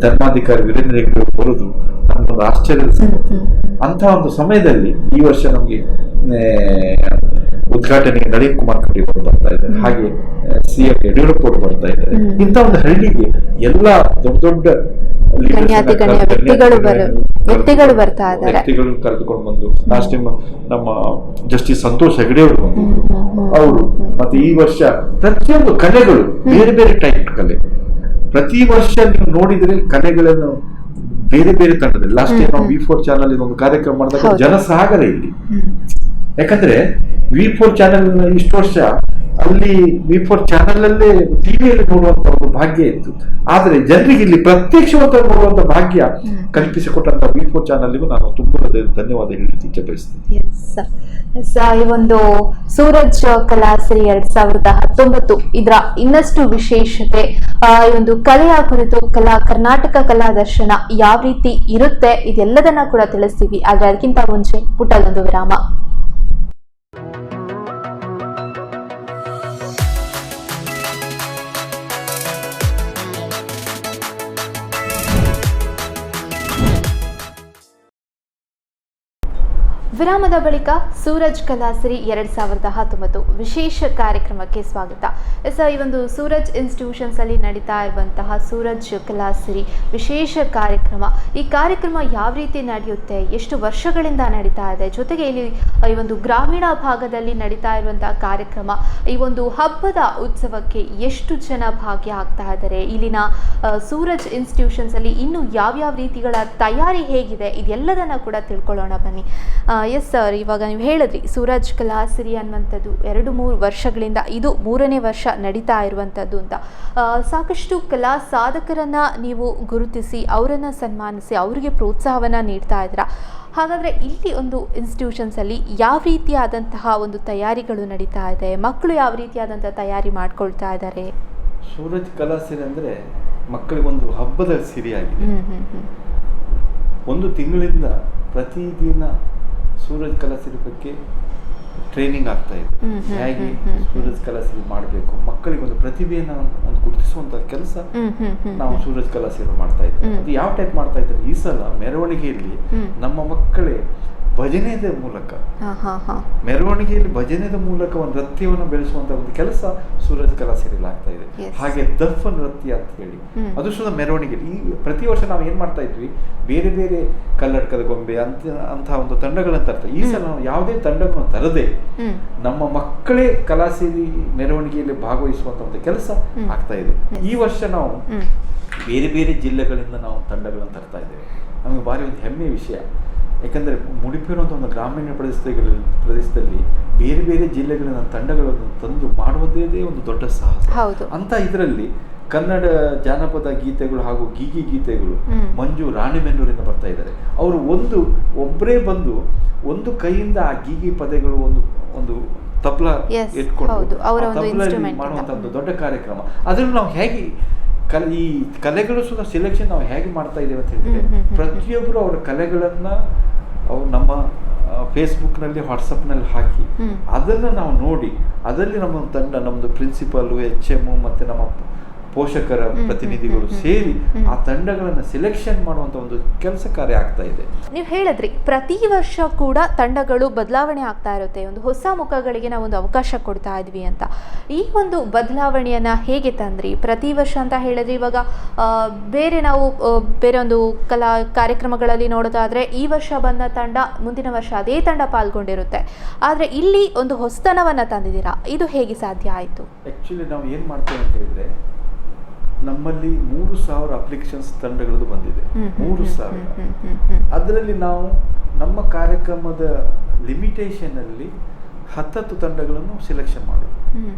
ಧರ್ಮಾಧಿಕಾರಿ ವೀರೇಂದ್ರ ಹೆಗ್ಗಡೆ ಬರುವುದು ನಮ್ಮೊಂದು ಆಶ್ಚರ್ಯದ ಸಂಗತಿ. ಅಂತ ಒಂದು ಸಮಯದಲ್ಲಿ ಈ ವರ್ಷ ನಮಗೆ ಉದ್ಘಾಟನೆಗೆ ನಳಿನ್ ಕುಮಾರ್ ಕಟೀಲ್ ಅವರು ಬರ್ತಾ ಇದ್ದಾರೆ, ಹಾಗೆ CM ಯಡಿಯೂರಪ್ಪ ಅವರು ಬರ್ತಾ ಇದ್ದಾರೆ. ಇಂಥ ಒಂದು ಹಳ್ಳಿಗೆ ಎಲ್ಲ ದೊಡ್ಡ ದೊಡ್ಡ ವ್ಯಕ್ತಿಗಳು ಕರೆದುಕೊಂಡು ಬಂದು, ಲಾಸ್ಟ್ ಟೈಮ್ ನಮ್ಮ ಜಸ್ಟಿಸ್ ಸಂತೋಷ್ ಹೆಗಡೆ ಅವರು ಬಂದಿದ್ರು. ಅವರು ಮತ್ತೆ ಈ ವರ್ಷ ಪ್ರತಿಯೊಂದು ಕಲೆಗಳು ಬೇರೆ ಬೇರೆ ಟೈಪ್ ಕಲೆ, ಪ್ರತಿ ವರ್ಷ ನೀವು ನೋಡಿದ್ರೆ ಕಲೆಗಳನ್ನು ಬೇರೆ ಬೇರೆ ತಂಡದಲ್ಲಿ. ಲಾಸ್ಟ್ ಟೈಮ್ ನಾವು V4 ಚಾನಲ್ ಒಂದು ಕಾರ್ಯಕ್ರಮ ಮಾಡಿದಾಗ ಜನಸಾಗರ ಇಲ್ಲಿ. ಯಾಕಂದ್ರೆ V4 ಚಾನಲ್ ಇಷ್ಟು ವರ್ಷ ಅಲ್ಲಿ V4 ಚಾನಲ್ ಅಲ್ಲೇ ಟಿವಿಯಲ್ಲಿ ನೋಡುವಂತ ಒಂದು ಭಾಗ್ಯ ಇತ್ತು. ಆದ್ರೆ ಜನರಿಗೆ ಇಲ್ಲಿ ಪ್ರತ್ಯಕ್ಷವಾಗಿ ನೋಡುವಂತ ಭಾಗ್ಯ ಕಲ್ಪಿಸಿಕೊಟ್ಟಂತ V4 ಚಾನಲ್ಗೂ ನಾನು ತುಂಬಾ ಧನ್ಯವಾದ ಹೇಳಲಿಕ್ಕೆ ಇಚ್ಛೆ ಬಯಸ್ತೇನೆ. ಈ ಒಂದು ಸೂರಜ್ ಕಲಾಸಿರಿ 2019 ಇದರ ಇನ್ನಷ್ಟು ವಿಶೇಷತೆ, ಈ ಒಂದು ಕಲೆಯ ಕುರಿತು ಕರ್ನಾಟಕ ಕಲಾ ದರ್ಶನ ಯಾವ ರೀತಿ ಇರುತ್ತೆ ಇದೆಲ್ಲದನ್ನ ಕೂಡ ತಿಳಿಸ್ತೀವಿ. ಆದ್ರೆ ಅದಕ್ಕಿಂತ ಮುಂಚೆ ಪುಟ್ಟದೊಂದು ವಿರಾಮ. ವಿರಾಮದ ಬಳಿಕ ಸೂರಜ್ ಕಲಾಸಿರಿ 2019 ವಿಶೇಷ ಕಾರ್ಯಕ್ರಮಕ್ಕೆ ಸ್ವಾಗತ. ಈ ಒಂದು ಸೂರಜ್ ಇನ್ಸ್ಟಿಟ್ಯೂಷನ್ಸಲ್ಲಿ ನಡೀತಾ ಇರುವಂತಹ ಸೂರಜ್ ಕಲಾಸಿರಿ ವಿಶೇಷ ಕಾರ್ಯಕ್ರಮ, ಈ ಕಾರ್ಯಕ್ರಮ ಯಾವ ರೀತಿ ನಡೆಯುತ್ತೆ, ಎಷ್ಟು ವರ್ಷಗಳಿಂದ ನಡೀತಾ ಇದೆ, ಜೊತೆಗೆ ಇಲ್ಲಿ ಈ ಒಂದು ಗ್ರಾಮೀಣ ಭಾಗದಲ್ಲಿ ನಡೀತಾ ಇರುವಂತಹ ಕಾರ್ಯಕ್ರಮ, ಈ ಒಂದು ಹಬ್ಬದ ಉತ್ಸವಕ್ಕೆ ಎಷ್ಟು ಜನ ಭಾಗಿ ಆಗ್ತಾ ಇದ್ದಾರೆ, ಇಲ್ಲಿನ ಸೂರಜ್ ಇನ್ಸ್ಟಿಟ್ಯೂಷನ್ಸಲ್ಲಿ ಇನ್ನು ಯಾವ್ಯಾವ ರೀತಿಗಳ ತಯಾರಿ ಹೇಗಿದೆ, ಇದೆಲ್ಲದನ್ನ ಕೂಡ ತಿಳ್ಕೊಳ್ಳೋಣ ಬನ್ನಿ. ಎಸ್ ಸರ್, ಇವಾಗ ನೀವು ಹೇಳಿದ್ರಿ ಸೂರಜ್ ಕಲಾಸಿರಿ ಅನ್ನುವಂಥದ್ದು 2-3 ವರ್ಷಗಳಿಂದ ಇದು 3ನೇ ವರ್ಷ ನಡೀತಾ ಇರುವಂಥದ್ದು ಅಂತ. ಸಾಕಷ್ಟು ಕಲಾ ಸಾಧಕರನ್ನು ನೀವು ಗುರುತಿಸಿ ಅವರನ್ನು ಸನ್ಮಾನಿಸಿ ಅವರಿಗೆ ಪ್ರೋತ್ಸಾಹವನ್ನು ನೀಡ್ತಾ ಇದ್ದೀರಾ. ಹಾಗಾದರೆ ಇಲ್ಲಿ ಒಂದು ಇನ್ಸ್ಟಿಟ್ಯೂಷನ್ಸಲ್ಲಿ ಯಾವ ರೀತಿಯಾದಂತಹ ಒಂದು ತಯಾರಿಗಳು ನಡೀತಾ ಇದೆ, ಮಕ್ಕಳು ಯಾವ ರೀತಿಯಾದಂಥ ತಯಾರಿ ಮಾಡ್ಕೊಳ್ತಾ ಇದ್ದಾರೆ? ಸೂರಜ್ ಕಲಾಸಿರಿ ಅಂದರೆ ಮಕ್ಕಳಿಗೊಂದು ಹಬ್ಬದ ಸಿರಿಯಾಗಿದೆ. ಒಂದು ತಿಂಗಳಿಂದ ಪ್ರತಿದಿನ ಸೂರಜ್ ಕಲಾಸಿರಿ ಬಗ್ಗೆ ಟ್ರೈನಿಂಗ್ ಆಗ್ತಾ ಇದೆ. ಹೇಗೆ ಸೂರಜ್ ಕಲಾಸಿರಿ ಮಾಡಬೇಕು, ಮಕ್ಕಳಿಗೆ ಒಂದು ಪ್ರತಿಭೆಯನ್ನು ಒಂದು ಗುರುತಿಸುವಂತ ಕೆಲಸ ನಾವು ಸೂರಜ್ ಕಲಾಸಿರಿ ಮಾಡ್ತಾ ಇದ್ದೇವೆ. ಅದು ಯಾವ ಟೈಪ್ ಮಾಡ್ತಾ ಇದ್ದಾರೆ, ಈ ಸಲ ಮೆರವಣಿಗೆಯಲ್ಲಿ ನಮ್ಮ ಮಕ್ಕಳೇ ಭಜನೆಯ ಮೂಲಕ ಮೆರವಣಿಗೆಯಲ್ಲಿ ಭಜನೆಯ ಮೂಲಕ ಒಂದು ನೃತ್ಯವನ್ನು ಬೆಳೆಸುವಂತ ಒಂದು ಕೆಲಸ ಸೂರಜ್ ಕಲಾಸಿರಿಯಲ್ಲಿ ಆಗ್ತಾ ಇದೆ. ಹಾಗೆ ದಫ್ ನೃತ್ಯ ಅಂತ ಹೇಳಿ ಅದು ಸಹ ಮೆರವಣಿಗೆಯಲ್ಲಿ ಈ ಪ್ರತಿ ವರ್ಷ ನಾವು ಏನ್ ಮಾಡ್ತಾ ಇದ್ವಿ, ಬೇರೆ ಬೇರೆ ಕಲ್ಲಡ್ಕದ ಗೊಂಬೆ ಅಂತಹ ಒಂದು ತಂಡಗಳನ್ನು ತರ್ತಾ. ಈ ಸಲ ನಾವು ಯಾವುದೇ ತಂಡಗಳನ್ನು ತರದೆ ನಮ್ಮ ಮಕ್ಕಳೇ ಕಲಾಸಿರಿ ಮೆರವಣಿಗೆಯಲ್ಲಿ ಭಾಗವಹಿಸುವಂತ ಒಂದು ಕೆಲಸ ಆಗ್ತಾ ಇದೆ. ಈ ವರ್ಷ ನಾವು ಬೇರೆ ಬೇರೆ ಜಿಲ್ಲೆಗಳಿಂದ ನಾವು ತಂಡಗಳನ್ನು ತರ್ತಾ ಇದ್ದೇವೆ. ನಮಗೆ ಭಾರಿ ಒಂದು ಹೆಮ್ಮೆಯ ವಿಷಯ. ಯಾಕಂದರೆ ಮುಡಿಪು ಅನ್ನುವಂಥ ಒಂದು ಗ್ರಾಮೀಣ ಪ್ರದೇಶದಲ್ಲಿ ಬೇರೆ ಬೇರೆ ಜಿಲ್ಲೆಗಳಿಂದ ತಂಡಗಳನ್ನು ತಂದು ಮಾಡುವುದೇ ಒಂದು ದೊಡ್ಡ ಸಾಹಸ. ಅಂತ ಇದರಲ್ಲಿ ಕನ್ನಡ ಜಾನಪದ ಗೀತೆಗಳು ಹಾಗೂ ಗೀಗಿ ಗೀತೆಗಳು ಮಂಜು ರಾಣಿಬೆನ್ನೂರಿಂದ ಬರ್ತಾ ಇದ್ದಾರೆ. ಅವರು ಒಬ್ಬರೇ ಬಂದು ಒಂದು ಕೈಯಿಂದ ಆ ಗೀಗಿ ಪದಗಳು ಒಂದು ತಬಲಾ ಇಟ್ಕೊಂಡು ಮಾಡುವಂಥ ಒಂದು ದೊಡ್ಡ ಕಾರ್ಯಕ್ರಮ. ಅದನ್ನು ನಾವು ಹೇಗೆ ಈ ಕಲೆಗಳು ಸುದ ಸೆಲೆಕ್ಷನ್ ನಾವು ಹೇಗೆ ಮಾಡ್ತಾ ಇದ್ದೇವೆ ಅಂತ ಹೇಳಿದ್ರೆ, ಪ್ರತಿಯೊಬ್ಬರು ಅವರ ಕಲೆಗಳನ್ನ ಅವ್ರು ನಮ್ಮ ಫೇಸ್ಬುಕ್ನಲ್ಲಿ ವಾಟ್ಸಪ್ನಲ್ಲಿ ಹಾಕಿ ಅದನ್ನು ನಾವು ನೋಡಿ ಅದರಲ್ಲಿ ನಮ್ಮ ತಂಡ, ನಮ್ಮದು ಪ್ರಿನ್ಸಿಪಲ್, HM ಮತ್ತು ನಮ್ಮ ಪೋಷಕರ ಪ್ರತಿನಿಧಿಗಳು ಸೇರಿ ಆ ತಂಡಗಳನ್ನು ಸೆಲೆಕ್ಷನ್ ಮಾಡುವಂತ ಒಂದು ಕೆಲಸ ಕಾರ್ಯ ಆಗ್ತಾ ಇದೆ. ನೀವು ಹೇಳಿದ್ರಿ ಪ್ರತಿ ವರ್ಷ ಕೂಡ ತಂಡಗಳು ಬದಲಾವಣೆ ಆಗ್ತಾ ಇರುತ್ತೆ, ಒಂದು ಹೊಸ ಮುಖಗಳಿಗೆ ನಾವು ಒಂದು ಅವಕಾಶ ಕೊಡ್ತಾ ಇದ್ವಿ ಅಂತ. ಈ ಒಂದು ಬದಲಾವಣೆಯನ್ನ ಹೇಗೆ ತಂದ್ರಿ? ಪ್ರತಿ ವರ್ಷ ಅಂತ ಹೇಳಿದ್ರೆ ಇವಾಗ ನಾವು ಬೇರೆ ಒಂದು ಕಲಾ ಕಾರ್ಯಕ್ರಮಗಳಲ್ಲಿ ನೋಡೋದಾದ್ರೆ ಈ ವರ್ಷ ಬಂದ ತಂಡ ಮುಂದಿನ ವರ್ಷ ಅದೇ ತಂಡ ಪಾಲ್ಗೊಂಡಿರುತ್ತೆ, ಆದ್ರೆ ಇಲ್ಲಿ ಒಂದು ಹೊಸತನವನ್ನ ತಂದಿದ್ದೀರಾ, ಇದು ಹೇಗೆ ಸಾಧ್ಯ ಆಯಿತು? ಆಕ್ಚುಲಿ ನಾವು ಏನ್ ಮಾಡ್ತೇವೆ ಅಂತ ಹೇಳಿದ್ರೆ, ನಮ್ಮಲ್ಲಿ 3,000 ಅಪ್ಲಿಕೇಶನ್ಸ್ ತಂಡಗಳದ್ದು ಬಂದಿದೆ. 3,000 ಅದರಲ್ಲಿ ನಾವು ನಮ್ಮ ಕಾರ್ಯಕ್ರಮದ ಲಿಮಿಟೇಷನ್ ಅಲ್ಲಿ 10 ತಂಡಗಳನ್ನು ಸೆಲೆಕ್ಷನ್ ಮಾಡೋದು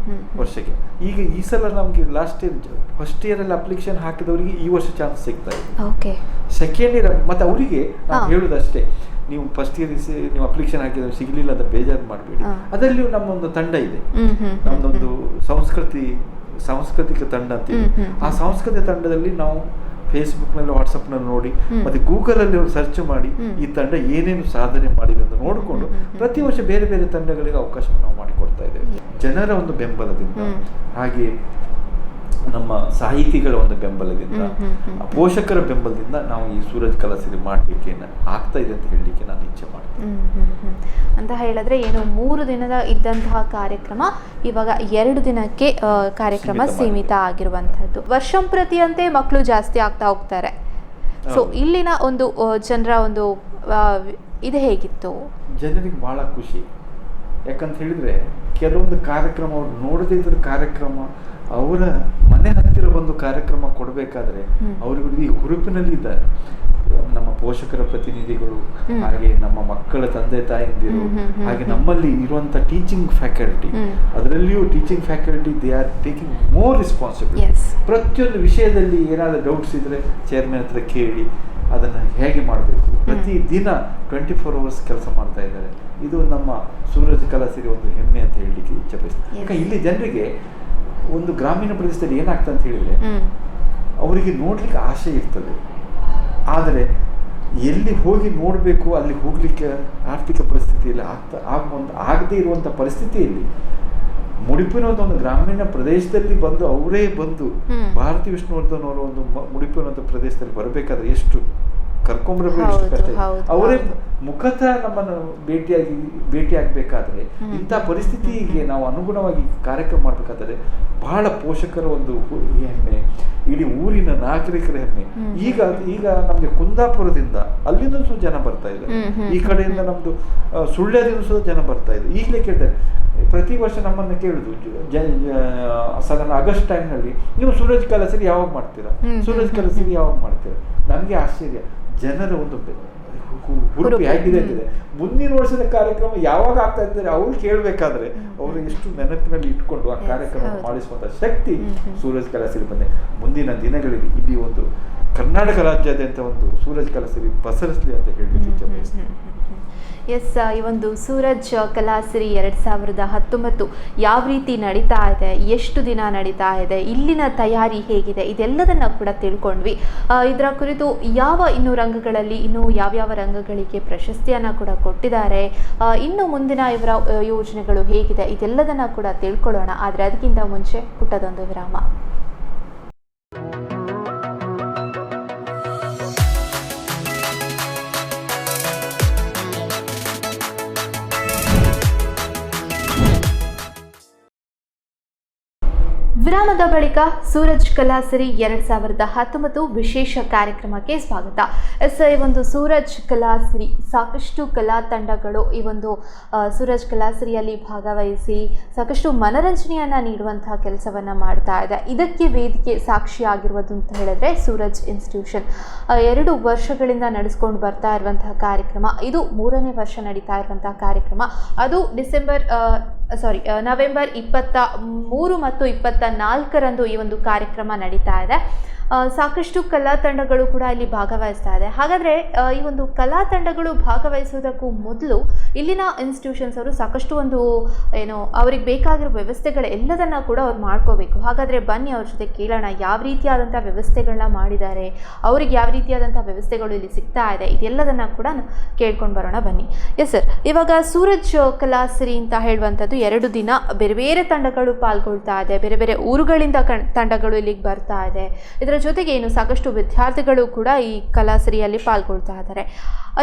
ವರ್ಷಕ್ಕೆ. ಈಗ ಈ ಸಲ ನಮ್ಗೆ ಫಸ್ಟ್ ಇಯರ್ ಅಲ್ಲಿ ಅಪ್ಲಿಕೇಶನ್ ಹಾಕಿದವರಿಗೆ ಈ ವರ್ಷ ಚಾನ್ಸ್ ಸಿಗ್ತಾ ಇದೆ. ಸೆಕೆಂಡ್ ಇಯರ್ ಮತ್ತೆ ಅವರಿಗೆ ನಾವು ಹೇಳುದಷ್ಟೇ, ನೀವು ಫಸ್ಟ್ ಇಯರ್ ನೀವು ಅಪ್ಲಿಕೇಶನ್ ಹಾಕಿದ್ರೆ ಸಿಗಲಿಲ್ಲ ಅಂತ ಬೇಜಾರು ಮಾಡಬೇಡಿ. ಅದರಲ್ಲಿ ನಮ್ಮೊಂದು ತಂಡ ಇದೆ, ನಮ್ಮದೊಂದು ಸಾಂಸ್ಕೃತಿಕ ತಂಡ ಅಂತೀವಿ. ಆ ಸಾಂಸ್ಕೃತಿಕ ತಂಡದಲ್ಲಿ ನಾವು ಫೇಸ್ಬುಕ್ನಲ್ಲಿ, ವಾಟ್ಸಪ್ನಲ್ಲಿ ನೋಡಿ ಮತ್ತೆ ಗೂಗಲಲ್ಲಿ ಸರ್ಚ್ ಮಾಡಿ ಈ ತಂಡ ಏನೇನು ಸಾಧನೆ ಮಾಡಿದೆ ಅಂತ ನೋಡಿಕೊಂಡು ಪ್ರತಿ ವರ್ಷ ಬೇರೆ ಬೇರೆ ತಂಡಗಳಿಗೆ ಅವಕಾಶವನ್ನು ನಾವು ಮಾಡಿಕೊಡ್ತಾ ಇದ್ದೇವೆ. ಜನರ ಒಂದು ಬೆಂಬಲದಿಂದ, ಹಾಗೆ ನಮ್ಮ ಸಾಹಿತಿಗಳ ಒಂದು ಬೆಂಬಲದಿಂದ, ಪೋಷಕರ ಬೆಂಬಲದಿಂದ ನಾವು ಈ ಸೂರಜ್ ಕಲಾಸಿರಿ ಮಾಡಲಿಕ್ಕೆ ಆಗ್ತಾ ಇದೆ ಅಂತ ಹೇಳಲಿಕ್ಕೆ ನಾನು ಇಚ್ಛೆ ಮಾಡ್ತೀನಿ. ಅಂತ ಹೇಳಿದ್ರೆ ಏನು 3 ದಿನದ ಇದ್ದಂತಹ ಕಾರ್ಯಕ್ರಮ ಇವಾಗ 2 ದಿನಕ್ಕೆ ಕಾರ್ಯಕ್ರಮ ಸೀಮಿತ ಆಗಿರುವಂತಹದ್ದು. ವರ್ಷಂಪ್ರತಿಯಂತೆ ಮಕ್ಕಳು ಜಾಸ್ತಿ ಆಗ್ತಾ ಹೋಗ್ತಾರೆ. ಸೊ ಇಲ್ಲಿನ ಒಂದು ಜನರ ಒಂದು ಇದು ಹೇಗಿತ್ತು? ಜನರಿಗೆ ಬಹಳ ಖುಷಿ. ಯಾಕಂತ ಹೇಳಿದ್ರೆ ಕೆಲವೊಂದು ಕಾರ್ಯಕ್ರಮ ಅವ್ರು ನೋಡದೇ ಇದ್ರ ಕಾರ್ಯಕ್ರಮ ಅವರ ಮನೆ ಹತ್ತಿರ ಒಂದು ಕಾರ್ಯಕ್ರಮ ಕೊಡಬೇಕಾದ್ರೆ ಅವರಿಗೆ ಈ ಹುರುಪಿನಲ್ಲಿ ಇದ್ದಾರೆ. ನಮ್ಮ ಪೋಷಕರ ಪ್ರತಿನಿಧಿಗಳು, ಹಾಗೆ ನಮ್ಮ ಮಕ್ಕಳ ತಂದೆ ತಾಯಿಯಂದಿರು, ಹಾಗೆ ನಮ್ಮಲ್ಲಿ ಇರುವಂತ ಟೀಚಿಂಗ್ ಫ್ಯಾಕಲ್ಟಿ, ಅದರಲ್ಲಿಯೂ teaching faculty they are taking more responsibility. ಪ್ರತಿಯೊಂದು ವಿಷಯದಲ್ಲಿ ಏನಾದರೂ ಡೌಟ್ಸ್ ಇದ್ರೆ ಚೇರ್ಮನ್ ಹತ್ರ ಕೇಳಿ ಅದನ್ನು ಹೇಗೆ ಮಾಡಬೇಕು. ಪ್ರತಿ ದಿನ 24 hours ಕೆಲಸ ಮಾಡ್ತಾ ಇದ್ದಾರೆ. ಇದು ನಮ್ಮ ಸೂರಜ್ ಕಲಾಸಿರಿ ಒಂದು ಹೆಮ್ಮೆ ಅಂತ ಹೇಳಲಿಕ್ಕೆ ಇಚ್ಛೆ ಬಯಸ್ತೇನೆ. ಯಾಕಂದ್ರೆ ಇಲ್ಲಿ ಜನರಿಗೆ ಒಂದು ಗ್ರಾಮೀಣ ಪ್ರದೇಶದಲ್ಲಿ ಏನಾಗ್ತದೆ ಅಂತ ಹೇಳಿದ್ರೆ, ಅವರಿಗೆ ನೋಡ್ಲಿಕ್ಕೆ ಆಸೆ ಇರ್ತದೆ, ಆದರೆ ಎಲ್ಲಿ ಹೋಗಿ ನೋಡಬೇಕು ಅಲ್ಲಿ ಹೋಗ್ಲಿಕ್ಕೆ ಆರ್ಥಿಕ ಪರಿಸ್ಥಿತಿಯಲ್ಲಿ ಆಗದೇ ಇರುವಂಥ ಪರಿಸ್ಥಿತಿಯಲ್ಲಿ ಮುಡಿಪಿನ ಒಂದು ಗ್ರಾಮೀಣ ಪ್ರದೇಶದಲ್ಲಿ ಅವರೇ ಬಂದು ಭಾರತಿ ವಿಷ್ಣುವರ್ಧನ್ ಅವರು ಒಂದು ಮುಡಿಪಿನ ಪ್ರದೇಶದಲ್ಲಿ ಬರಬೇಕಾದ್ರೆ ಎಷ್ಟು ಕರ್ಕೊಂಬರಬೇಕು ಎಷ್ಟು ಕಷ್ಟ ಇದೆ. ಅವರೇ ಮುಖತಃ ನಮ್ಮನ್ನು ಭೇಟಿ ಆಗಬೇಕಾದ್ರೆ ಇಂಥ ಪರಿಸ್ಥಿತಿಗೆ ನಾವು ಅನುಗುಣವಾಗಿ ಕಾರ್ಯಕ್ರಮ ಮಾಡಬೇಕಾದ್ರೆ ಬಹಳ ಪೋಷಕರ ಒಂದು ಹೆಮ್ಮೆ, ಇಡೀ ಊರಿನ ನಾಗರಿಕರ ಹೆಮ್ಮೆ. ಈಗ ನಮ್ಗೆ ಕುಂದಾಪುರದಿಂದ ಅಲ್ಲಿಂದ ಸಹ ಜನ ಬರ್ತಾ ಇದೆ, ಈ ಕಡೆಯಿಂದ ನಮ್ದು ಸುಳ್ಯದಿಂದ ಸಹ ಜನ ಬರ್ತಾ ಇದೆ. ಈಗಲೇ ಕೇಳ್ತಾರೆ, ಪ್ರತಿ ವರ್ಷ ನಮ್ಮನ್ನು ಕೇಳುದು ಸಾಧಾರಣ ಆಗಸ್ಟ್ ಟೈಮ್ನಲ್ಲಿ ನೀವು ಸೂರಜ್ ಕಲಸರಿ ಯಾವಾಗ ಮಾಡ್ತೀರಾ, ಸೂರಜ್ ಕಲಸರಿ ಯಾವಾಗ ಮಾಡ್ತೀರಾ. ನನಗೆ ಆಶ್ಚರ್ಯ, ಜನರ ಒಂದು ಹುರುಪು ಹೇಗಿದೆ ಅಂತಿದೆ. ಮುಂದಿನ ವರ್ಷದ ಕಾರ್ಯಕ್ರಮ ಯಾವಾಗ ಆಗ್ತಾ ಇದ್ದಾರೆ ಅವ್ರು ಕೇಳಬೇಕಾದ್ರೆ ಅವರು ಎಷ್ಟು ನೆನಪಿನಲ್ಲಿ ಇಟ್ಕೊಂಡು ಆ ಕಾರ್ಯಕ್ರಮ ಮಾಡಿಸುವಂತ ಶಕ್ತಿ ಸೂರಜ್ ಕಲಸರಿ ಬಂದೆ. ಮುಂದಿನ ದಿನಗಳಲ್ಲಿ ಇಲ್ಲಿ ಒಂದು ಕರ್ನಾಟಕ ರಾಜ್ಯಾದ್ಯಂತ ಒಂದು ಸೂರಜ್ ಕಲಸರಿ ಪಸರಿಸಲಿ ಅಂತ ಹೇಳಿ. ಎಸ್, ಈ ಒಂದು ಸೂರಜ್ ಕಲಾಸಿರಿ 2019 ಯಾವ ರೀತಿ ನಡೀತಾ ಇದೆ, ಎಷ್ಟು ದಿನ ನಡೀತಾ ಇದೆ, ಇಲ್ಲಿನ ತಯಾರಿ ಹೇಗಿದೆ, ಇದೆಲ್ಲದನ್ನು ಕೂಡ ತಿಳ್ಕೊಂಡ್ವಿ. ಇದರ ಕುರಿತು ಇನ್ನು ರಂಗಗಳಲ್ಲಿ ಇನ್ನೂ ಯಾವ್ಯಾವ ರಂಗಗಳಿಗೆ ಪ್ರಶಸ್ತಿಯನ್ನು ಕೂಡ ಕೊಟ್ಟಿದ್ದಾರೆ, ಇನ್ನು ಮುಂದಿನ ಇವರ ಯೋಜನೆಗಳು ಹೇಗಿದೆ, ಇದೆಲ್ಲದನ್ನು ಕೂಡ ತಿಳ್ಕೊಳ್ಳೋಣ. ಆದರೆ ಅದಕ್ಕಿಂತ ಮುಂಚೆ ಪುಟ್ಟದೊಂದು ವಿರಾಮ. ವಿರಾಮದ ಬಳಿಕ ಸೂರಜ್ ಕಲಾಸಿರಿ 2019 ವಿಶೇಷ ಕಾರ್ಯಕ್ರಮಕ್ಕೆ ಸ್ವಾಗತ. ಈ ಒಂದು ಸೂರಜ್ ಕಲಾಸಿರಿ ಸಾಕಷ್ಟು ಕಲಾ ತಂಡಗಳು ಈ ಒಂದು ಸೂರಜ್ ಕಲಾಸಿರಿಯಲ್ಲಿ ಭಾಗವಹಿಸಿ ಸಾಕಷ್ಟು ಮನರಂಜನೆಯನ್ನು ನೀಡುವಂತಹ ಕೆಲಸವನ್ನು ಮಾಡ್ತಾ ಇದೆ. ಇದಕ್ಕೆ ವೇದಿಕೆ ಸಾಕ್ಷಿಯಾಗಿರುವುದು ಅಂತ ಹೇಳಿದ್ರೆ ಸೂರಜ್ ಇನ್ಸ್ಟಿಟ್ಯೂಷನ್ 2 ವರ್ಷಗಳಿಂದ ನಡೆಸ್ಕೊಂಡು ಬರ್ತಾ ಇರುವಂತಹ ಕಾರ್ಯಕ್ರಮ. ಇದು 3ನೇ ವರ್ಷ ನಡೀತಾ ಇರುವಂತಹ ಕಾರ್ಯಕ್ರಮ. ಅದು ನವೆಂಬರ್ 23 ಮತ್ತು 24ರಂದು ಈ ಒಂದು ಕಾರ್ಯಕ್ರಮ ನಡೀತಾ ಇದೆ. ಸಾಕಷ್ಟು ಕಲಾ ತಂಡಗಳು ಕೂಡ ಇಲ್ಲಿ ಭಾಗವಹಿಸ್ತಾ ಇದೆ. ಹಾಗಾದರೆ ಈ ಒಂದು ಕಲಾ ತಂಡಗಳು ಭಾಗವಹಿಸುವುದಕ್ಕೂ ಮೊದಲು ಇಲ್ಲಿನ ಇನ್ಸ್ಟಿಟ್ಯೂಷನ್ಸ್ ಅವರು ಸಾಕಷ್ಟು ಒಂದು ಅವ್ರಿಗೆ ಬೇಕಾಗಿರೋ ವ್ಯವಸ್ಥೆಗಳು ಎಲ್ಲದನ್ನು ಕೂಡ ಅವ್ರು ಮಾಡ್ಕೋಬೇಕು. ಹಾಗಾದರೆ ಬನ್ನಿ ಅವ್ರ ಜೊತೆ ಕೇಳೋಣ ಯಾವ ರೀತಿಯಾದಂಥ ವ್ಯವಸ್ಥೆಗಳನ್ನ ಮಾಡಿದ್ದಾರೆ, ಅವ್ರಿಗೆ ಯಾವ ರೀತಿಯಾದಂಥ ವ್ಯವಸ್ಥೆಗಳು ಇಲ್ಲಿ ಸಿಗ್ತಾ ಇದೆ, ಇದೆಲ್ಲದನ್ನು ಕೂಡ ಕೇಳ್ಕೊಂಡು ಬರೋಣ ಬನ್ನಿ. ಎಸ್ ಸರ್, ಇವಾಗ ಸೂರಜ್ ಕಲಾಸಿರಿ ಅಂತ ಹೇಳುವಂಥದ್ದು 2 ದಿನ ಬೇರೆ ಬೇರೆ ತಂಡಗಳು ಪಾಲ್ಗೊಳ್ತಾ ಇದೆ, ಬೇರೆ ಬೇರೆ ಊರುಗಳಿಂದ ತಂಡಗಳು ಇಲ್ಲಿಗೆ ಬರ್ತಾ ಇದೆ. ಇದರ ಜೊತೆಗೆ ಸಾಕಷ್ಟು ವಿದ್ಯಾರ್ಥಿಗಳು ಕೂಡ ಈ ಕಲಾಸಿರಿಯಲ್ಲಿ ಪಾಲ್ಗೊಳ್ತಾ ಇದ್ದಾರೆ.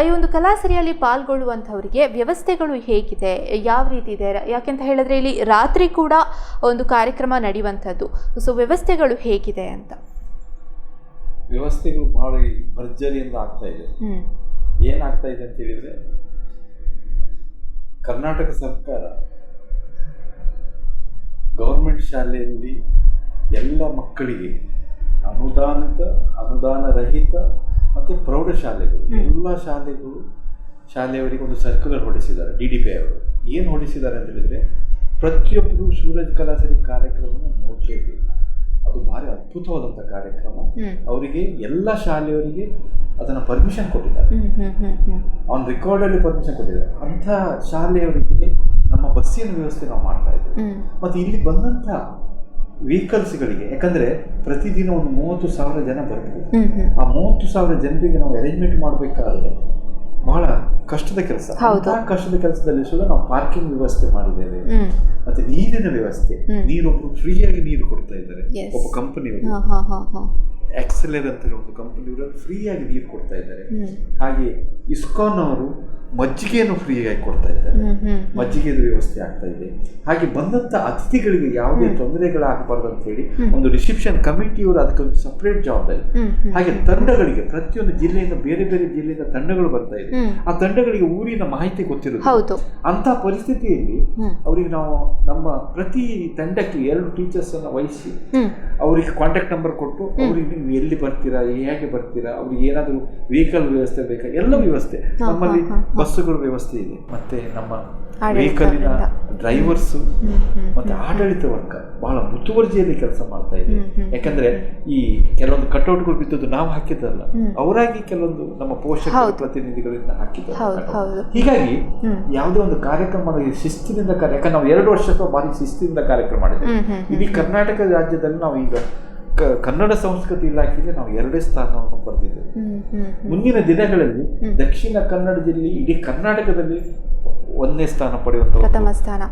ಈ ಒಂದು ಕಲಾಸಿರಿಯಲ್ಲಿ ಪಾಲ್ಗೊಳ್ಳುವಂಥವರಿಗೆ ವ್ಯವಸ್ಥೆಗಳು ಹೇಗಿದೆ, ಯಾವ ರೀತಿ ಇದೆ? ಯಾಕೆಂತ ಹೇಳಿದ್ರೆ ಇಲ್ಲಿ ರಾತ್ರಿ ಕೂಡ ಒಂದು ಕಾರ್ಯಕ್ರಮ ನಡೆಯುವಂಥದ್ದು. ಸೊ ವ್ಯವಸ್ಥೆಗಳು ಹೇಗಿದೆ ಅಂತ? ವ್ಯವಸ್ಥೆಗಳು ಬಹಳ ಭರ್ಜರಿಯಿಂದ ಆಗ್ತಾ ಇದೆ. ಏನಾಗ್ತಾ ಇದೆ ಅಂತ ಹೇಳಿದ್ರೆ, ಕರ್ನಾಟಕ ಸರ್ಕಾರ ಗೌರ್ಮೆಂಟ್ ಶಾಲೆಯಲ್ಲಿ ಎಲ್ಲ ಮಕ್ಕಳಿಗೆ ಅನುದಾನ ರಹಿತ ಮತ್ತು ಪ್ರೌಢಶಾಲೆಗಳು ಎಲ್ಲ ಶಾಲೆಯವರಿಗೆ ಒಂದು ಸರ್ಕ್ಯುಲರ್ ಹೊರಡಿಸಿದ್ದಾರೆ. DDP ಅವರು ಏನು ಹೊರಡಿಸಿದ್ದಾರೆ ಅಂತ ಹೇಳಿದರೆ, ಪ್ರತಿಯೊಬ್ಬರು ಸೂರಜ್ ಕಲಾಸಿರಿ ಕಾರ್ಯಕ್ರಮವನ್ನು ನೋಡಲೇಬೇಕು. ಅದು ಭಾರಿ ಅದ್ಭುತವಾದಂಥ ಕಾರ್ಯಕ್ರಮ. ಅವರಿಗೆ ಎಲ್ಲ ಶಾಲೆಯವರಿಗೆ ಅದನ್ನು ಪರ್ಮಿಷನ್ ಕೊಟ್ಟಿದ್ದಾರೆ, ಆನ್ ರೆಕಾರ್ಡಲ್ಲಿ ಪರ್ಮಿಷನ್ ಕೊಟ್ಟಿದ್ದಾರೆ. ಅಂಥ ಶಾಲೆಯವರಿಗೆ ನಮ್ಮ ಬಸ್ಸಿನ ವ್ಯವಸ್ಥೆ ನಾವು ಮಾಡ್ತಾ ಇದ್ದೇವೆ. ಮತ್ತು ಇಲ್ಲಿ ಬಂದಂಥ ವೆಹಿಕಲ್ಸ್ಗಳಿಗೆ, ಯಾಕಂದರೆ ಪ್ರತಿದಿನ ಒಂದು 30,000 ಜನ ಬರ್ಬೋದು. ಆ 30,000 ಜನರಿಗೆ ನಾವು ಅರೇಂಜ್ಮೆಂಟ್ ಮಾಡಬೇಕಾದ್ರೆ ಬಹಳ ಕಷ್ಟದ ಕೆಲಸ. ಆ ಕಷ್ಟದ ಕೆಲಸದಲ್ಲಿ ಸುದ ನಾವು ಪಾರ್ಕಿಂಗ್ ವ್ಯವಸ್ಥೆ ಮಾಡಿದ್ದೇವೆ, ಮತ್ತೆ ನೀರಿನ ವ್ಯವಸ್ಥೆ. ನೀರೊಬ್ರು ಫ್ರೀಯಾಗಿ ನೀರು ಕೊಡ್ತಾ ಇದ್ದಾರೆ. ಒಬ್ಬ ಕಂಪನಿಯವರು ಎಕ್ಸೆಲರ್ ಅಂತ ಒಂದು ಕಂಪನಿಯವರು ಫ್ರೀಯಾಗಿ ನೀರು ಕೊಡ್ತಾ ಇದ್ದಾರೆ. ಹಾಗೆ ಇಸ್ಕಾನ್ ಅವರು ಮಜ್ಜಿಗೆಯನ್ನು ಫ್ರೀಯಾಗಿ ಕೊಡ್ತಾ ಇದ್ದಾರೆ, ಮಜ್ಜಿಗೆದ ವ್ಯವಸ್ಥೆ ಆಗ್ತಾ ಇದೆ. ಹಾಗೆ ಬಂದಂಥ ಅತಿಥಿಗಳಿಗೆ ಯಾವುದೇ ತೊಂದರೆಗಳಾಗಬಾರ್ದು ಅಂತ ಹೇಳಿ ಒಂದು ರಿಸೆಪ್ಷನ್ ಕಮಿಟಿಯವರು ಅದಕ್ಕೊಂದು ಸಪರೇಟ್ ಜವಾಬ್ದಾರಿ. ಹಾಗೆ ತಂಡಗಳಿಗೆ ಪ್ರತಿಯೊಂದು ಜಿಲ್ಲೆಯಿಂದ ಬೇರೆ ಬೇರೆ ಜಿಲ್ಲೆಯಿಂದ ತಂಡಗಳು ಬರ್ತಾ ಇದೆ. ಆ ತಂಡಗಳಿಗೆ ಊರಿನ ಮಾಹಿತಿ ಗೊತ್ತಿರುತ್ತೆ. ಅಂತ ಪರಿಸ್ಥಿತಿಯಲ್ಲಿ ಅವರಿಗೆ ನಾವು ನಮ್ಮ ಪ್ರತಿ ತಂಡಕ್ಕೆ 2 ಟೀಚರ್ಸ್ ಅನ್ನು ವಹಿಸಿ ಅವರಿಗೆ ಕಾಂಟ್ಯಾಕ್ಟ್ ನಂಬರ್ ಕೊಟ್ಟು ಅವ್ರಿಗೆ ನೀವು ಎಲ್ಲಿ ಬರ್ತೀರಾ, ಹೇಗೆ ಬರ್ತೀರಾ, ಅವ್ರಿಗೆ ಏನಾದರೂ ವೆಹಿಕಲ್ ವ್ಯವಸ್ಥೆ ಬೇಕಾ, ಎಲ್ಲ ವ್ಯವಸ್ಥೆ ನಮ್ಮಲ್ಲಿ ಬಸ್ಸುಗಳ ವ್ಯವಸ್ಥೆ ಇದೆ. ಮತ್ತೆ ನಮ್ಮ ವೆಹಿಕಲಿನ ಡ್ರೈವರ್ಸು ಮತ್ತೆ ಆಡಳಿತ ವರ್ಗ ಬಹಳ ಮುತುವರ್ಜಿಯಲ್ಲಿ ಕೆಲಸ ಮಾಡ್ತಾ ಇದೆ. ಯಾಕಂದ್ರೆ ಈ ಕೆಲವೊಂದು ಕಟೌಟ್ಗಳು ಬಿದ್ದದ್ದು ನಾವು ಹಾಕಿದ್ದಲ್ಲ, ಅವರಾಗಿ ಕೆಲವೊಂದು ನಮ್ಮ ಪೋಷಕ ಪ್ರತಿನಿಧಿಗಳಿಂದ ಹಾಕಿದ್ದಾರೆ. ಹೀಗಾಗಿ ಯಾವುದೇ ಒಂದು ಕಾರ್ಯಕ್ರಮ ಮಾಡೋದು ಶಿಸ್ತಿನಿಂದ ಯಾಕಂದ್ರೆ ನಾವು 2 ವರ್ಷ ಭಾರಿ ಶಿಸ್ತಿನಿಂದ ಕಾರ್ಯಕ್ರಮ ಮಾಡಿದ್ದೇವೆ. ಇಡೀ ಕರ್ನಾಟಕ ರಾಜ್ಯದಲ್ಲಿ ನಾವು ಈಗ ಕನ್ನಡ ಸಂಸ್ಕೃತಿ ಇಲಾಖೆಗೆ ನಾವು 2ನೇ ಸ್ಥಾನವನ್ನು ಪಡೆದಿದ್ದೇವೆ. ಮುಂದಿನ ದಿನಗಳಲ್ಲಿ ದಕ್ಷಿಣ ಕನ್ನಡ ಜಿಲ್ಲೆ ಇಡೀ ಕರ್ನಾಟಕದಲ್ಲಿ 1ನೇ ಸ್ಥಾನ ಪಡೆಯುವಂಥ ಪ್ರಥಮ ಸ್ಥಾನ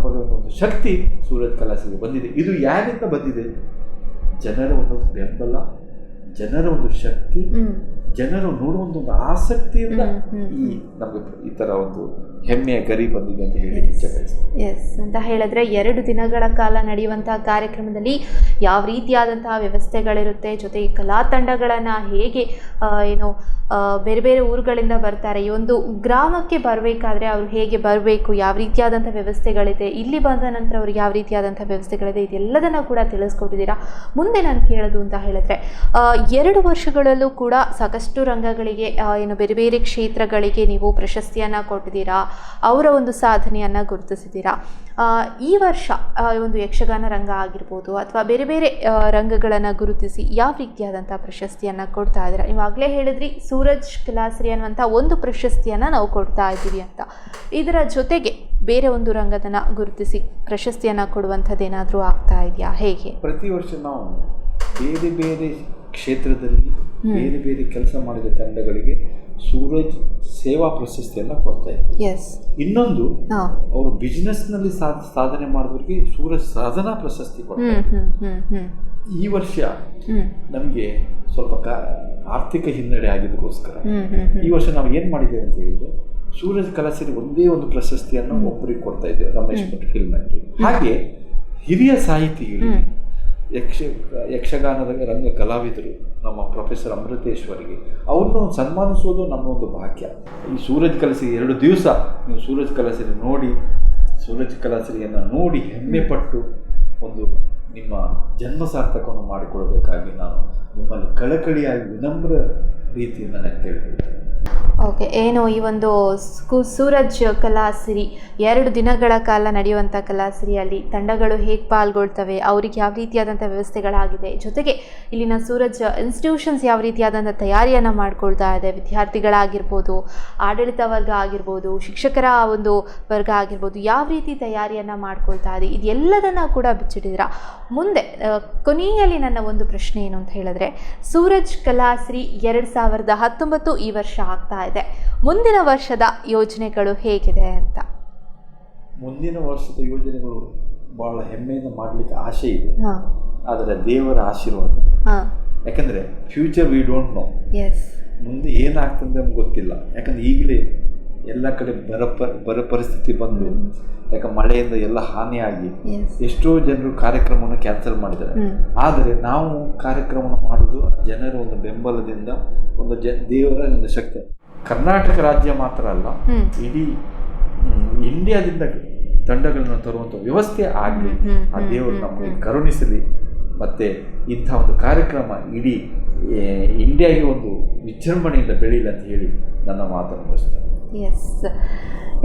ಪಡೆಯುವಂಥ ಒಂದು ಶಕ್ತಿ ಸೂರಜ್ ಕಲಾಸಿಗೆ ಬಂದಿದೆ. ಇದು ಯಾರಿಂದ ಬಂದಿದೆ? ಜನರ ಒಂದು ಬೆಂಬಲ, ಜನರ ಒಂದು ಶಕ್ತಿ ಜನರು ನೋಡುವಂಥ ಒಂದು ಆಸಕ್ತಿಯಿಂದ ಈ ನಮಗೆ ಈ ಥರ ಒಂದು ಹೆಮ್ಮೆಯ ಗರಿ ಬಂದಿದೆ ಅಂತ ಹೇಳಿ ಇಚ್ಛೆ ಬಯಸ್ತೇನೆ. ಎಸ್ ಅಂತ ಹೇಳಿದ್ರೆ 2 ದಿನಗಳ ಕಾಲ ನಡೆಯುವಂತಹ ಕಾರ್ಯಕ್ರಮದಲ್ಲಿ ಯಾವ ರೀತಿಯಾದಂತಹ ವ್ಯವಸ್ಥೆಗಳಿರುತ್ತೆ, ಜೊತೆಗೆ ಕಲಾ ತಂಡಗಳನ್ನು ಹೇಗೆ ಬೇರೆ ಬೇರೆ ಊರುಗಳಿಂದ ಬರ್ತಾರೆ, ಈ ಒಂದು ಗ್ರಾಮಕ್ಕೆ ಬರಬೇಕಾದ್ರೆ ಅವರು ಹೇಗೆ ಬರಬೇಕು, ಯಾವ ರೀತಿಯಾದಂಥ ವ್ಯವಸ್ಥೆಗಳಿದೆ, ಇಲ್ಲಿ ಬಂದ ನಂತರ ಅವ್ರಿಗೆ ಯಾವ ರೀತಿಯಾದಂಥ ವ್ಯವಸ್ಥೆಗಳಿದೆ, ಇದೆಲ್ಲದನ್ನು ಕೂಡ ತಿಳಿಸ್ಕೊಟ್ಟಿದ್ದೀರಾ. ಮುಂದೆ ನಾನು ಕೇಳೋದು ಅಂತ ಹೇಳಿದ್ರೆ 2 ವರ್ಷಗಳಲ್ಲೂ ಕೂಡ ಸಾಕಷ್ಟು ರಂಗಗಳಿಗೆ ಬೇರೆ ಬೇರೆ ಕ್ಷೇತ್ರಗಳಿಗೆ ನೀವು ಪ್ರಶಸ್ತಿಯನ್ನು ಕೊಟ್ಟಿದ್ದೀರಾ, ಅವರ ಒಂದು ಸಾಧನೆಯನ್ನು ಗುರುತಿಸಿದ್ದೀರಾ. ಈ ವರ್ಷ ಒಂದು ಯಕ್ಷಗಾನ ರಂಗ ಆಗಿರ್ಬೋದು ಅಥವಾ ಬೇರೆ ಬೇರೆ ರಂಗಗಳನ್ನು ಗುರುತಿಸಿ ಯಾವ ರೀತಿಯಾದಂಥ ಪ್ರಶಸ್ತಿಯನ್ನು ಕೊಡ್ತಾ ಇದ್ದೀರಾ? ನೀವಾಗಲೇ ಹೇಳಿದ್ರಿ ಸೂರಜ್ ಕಲಾಶ್ರೀ ಅನ್ನುವಂಥ ಒಂದು ಪ್ರಶಸ್ತಿಯನ್ನು ನಾವು ಕೊಡ್ತಾ ಇದ್ದೀವಿ ಅಂತ. ಇದರ ಜೊತೆಗೆ ಬೇರೆ ಒಂದು ರಂಗದನ್ನು ಗುರುತಿಸಿ ಪ್ರಶಸ್ತಿಯನ್ನು ಕೊಡುವಂಥದ್ದು ಏನಾದರೂ ಆಗ್ತಾ ಇದೆಯಾ, ಹೇಗೆ? ಪ್ರತಿ ವರ್ಷ ನಾವು ಬೇರೆ ಬೇರೆ ಕ್ಷೇತ್ರದಲ್ಲಿ ಬೇರೆ ಬೇರೆ ಕೆಲಸ ಮಾಡಿದ ತಂಡಗಳಿಗೆ ಸೂರಜ್ ಸೇವಾ ಪ್ರಶಸ್ತಿಯನ್ನು ಕೊಡ್ತಾ ಇದ್ದೀವಿ. ಇನ್ನೊಂದು ಅವರು ಬಿಸ್ನೆಸ್ನಲ್ಲಿ ಸಾಧನೆ ಮಾಡಿದವರಿಗೆ ಸೂರಜ್ ಸಾಧನಾ ಪ್ರಶಸ್ತಿ ಕೊಡ್ತಾ ಇದ್ದೀವಿ. ಈ ವರ್ಷ ನಮಗೆ ಸ್ವಲ್ಪ ಆರ್ಥಿಕ ಹಿನ್ನಡೆ ಆಗಿದ್ದಕ್ಕೋಸ್ಕರ ಈ ವರ್ಷ ನಾವು ಏನು ಮಾಡಿದ್ದೇವೆ ಅಂತ ಹೇಳಿದ್ರೆ ಸೂರಜ್ ಕಲಾಶ್ರೀ ಒಂದೇ ಒಂದು ಪ್ರಶಸ್ತಿಯನ್ನು ಒಬ್ಬರಿಗೆ ಕೊಡ್ತಾ ಇದ್ದೇವೆ, ರಮೇಶ್ ಭಟ್ ಫಿಲ್ಮ್ ಆ್ಯಕ್ಟರ್. ಹಾಗೆ ಹಿರಿಯ ಸಾಹಿತಿಗಳಿಗೆ ಯಕ್ಷಗಾನದ ರಂಗ ಕಲಾವಿದರು ನಮ್ಮ ಪ್ರೊಫೆಸರ್ ಅಮೃತೇಶ್ವರಿಗೆ ಅವ್ರನ್ನ ಸನ್ಮಾನಿಸೋದು ನಮ್ಮ ಒಂದು ಭಾಗ್ಯ. ಈ ಸೂರಜ್ ಕಲಾಶ್ರೀ 2 ದಿವಸ ನೀವು ಸೂರಜ್ ಕಲಾಶ್ರೀ ನೋಡಿ, ಸೂರಜ್ ಕಲಾಶ್ರೀಯನ್ನು ನೋಡಿ ಹೆಮ್ಮೆ ಪಟ್ಟು ಒಂದು ನಿಮ್ಮ ಜನ್ಮ ಸಾರ್ಥಕವನ್ನು ಮಾಡಿಕೊಳ್ಬೇಕಾಗಿ ನಾನು ನಿಮ್ಮಲ್ಲಿ ಕಳಕಳಿಯಾಗಿ ವಿನಮ್ರ ರೀತಿಯಿಂದ ನಾನು ಕೇಳ್ಕೊಳ್ತೇನೆ. ಓಕೆ, ಏನು ಈ ಒಂದು ಸೂರಜ್ ಕಲಾಶ್ರೀ 2 ದಿನಗಳ ಕಾಲ ನಡೆಯುವಂಥ ಕಲಾಶ್ರೀಯಲ್ಲಿ ತಂಡಗಳು ಹೇಗೆ ಪಾಲ್ಗೊಳ್ತವೆ, ಅವರಿಗೆ ಯಾವ ರೀತಿಯಾದಂಥ ವ್ಯವಸ್ಥೆಗಳಾಗಿದೆ, ಜೊತೆಗೆ ಇಲ್ಲಿನ ಸೂರಜ್ ಇನ್ಸ್ಟಿಟ್ಯೂಷನ್ಸ್ ಯಾವ ರೀತಿಯಾದಂಥ ತಯಾರಿಯನ್ನು ಮಾಡ್ಕೊಳ್ತಾ ಇದೆ, ವಿದ್ಯಾರ್ಥಿಗಳಾಗಿರ್ಬೋದು, ಆಡಳಿತ ವರ್ಗ ಆಗಿರ್ಬೋದು, ಶಿಕ್ಷಕರ ಒಂದು ವರ್ಗ ಆಗಿರ್ಬೋದು, ಯಾವ ರೀತಿ ತಯಾರಿಯನ್ನು ಮಾಡ್ಕೊಳ್ತಾ ಇದೆ, ಇದೆಲ್ಲದನ್ನು ಕೂಡ ಬಿಚ್ಚಿಟ್ಟಿದ್ದೀರಾ. ಮುಂದೆ ಕೊನೆಯಲ್ಲಿ ನನ್ನ ಒಂದು ಪ್ರಶ್ನೆ ಏನು ಅಂತ ಹೇಳಿದ್ರೆ, ಸೂರಜ್ ಕಲಾಶ್ರೀ 2019 ಈ ವರ್ಷ ಆಗ್ತಾ ಇದೆ, ಮುಂದಿನ ವರ್ಷದ ಯೋಜನೆಗಳು ಹೇಗಿದೆ ಅಂತ? ಮುಂದಿನ ವರ್ಷದ ಯೋಜನೆಗಳು ಬಹಳ ಹೆಮ್ಮೆಯಿಂದ ಮಾಡಲಿಕ್ಕೆ ಆಸೆ ಇದೆ, ಆದರೆ ದೇವರ ಆಶೀರ್ವಾದ. ಯಾಕಂದರೆ ಫ್ಯೂಚರ್ ವಿ ಡೋಂಟ್ ನೋ, ಮುಂದೆ ಏನಾಗ್ತದೆ ನಮ್ಗೆ ಗೊತ್ತಿಲ್ಲ. ಯಾಕಂದರೆ ಈಗಲೇ ಎಲ್ಲ ಕಡೆ ಬರ ಪರಿಸ್ಥಿತಿ ಬಂದು, ಯಾಕೆ ಮಳೆಯಿಂದ ಎಲ್ಲ ಹಾನಿಯಾಗಿ ಎಷ್ಟೋ ಜನರು ಕಾರ್ಯಕ್ರಮವನ್ನು ಕ್ಯಾನ್ಸಲ್ ಮಾಡಿದ್ದಾರೆ. ಆದರೆ ನಾವು ಕಾರ್ಯಕ್ರಮವನ್ನು ಮಾಡೋದು ಜನರ ಒಂದು ಬೆಂಬಲದಿಂದ, ಒಂದು ದೇವರ ಒಂದು ಶಕ್ತಿ. ಕರ್ನಾಟಕ ರಾಜ್ಯ ಮಾತ್ರ ಅಲ್ಲ, ಇಡೀ ಇಂಡಿಯಾದಿಂದ ತಂಡಗಳನ್ನು ತರುವಂಥ ವ್ಯವಸ್ಥೆ ಆಗಲಿ, ಆ ದೇವರು ನಮಗೆ ಕರುಣಿಸಲಿ. ಮತ್ತು ಇಂಥ ಒಂದು ಕಾರ್ಯಕ್ರಮ ಇಡೀ ಇಂಡಿಯಾಗೆ ಒಂದು ವಿಜೃಂಭಣೆಯಿಂದ ಬೆಳೀಲಿ ಅಂತ ಹೇಳಿ ನನ್ನ ಮಾತನ್ನು ಮುಗಿಸ್ತೇನೆ.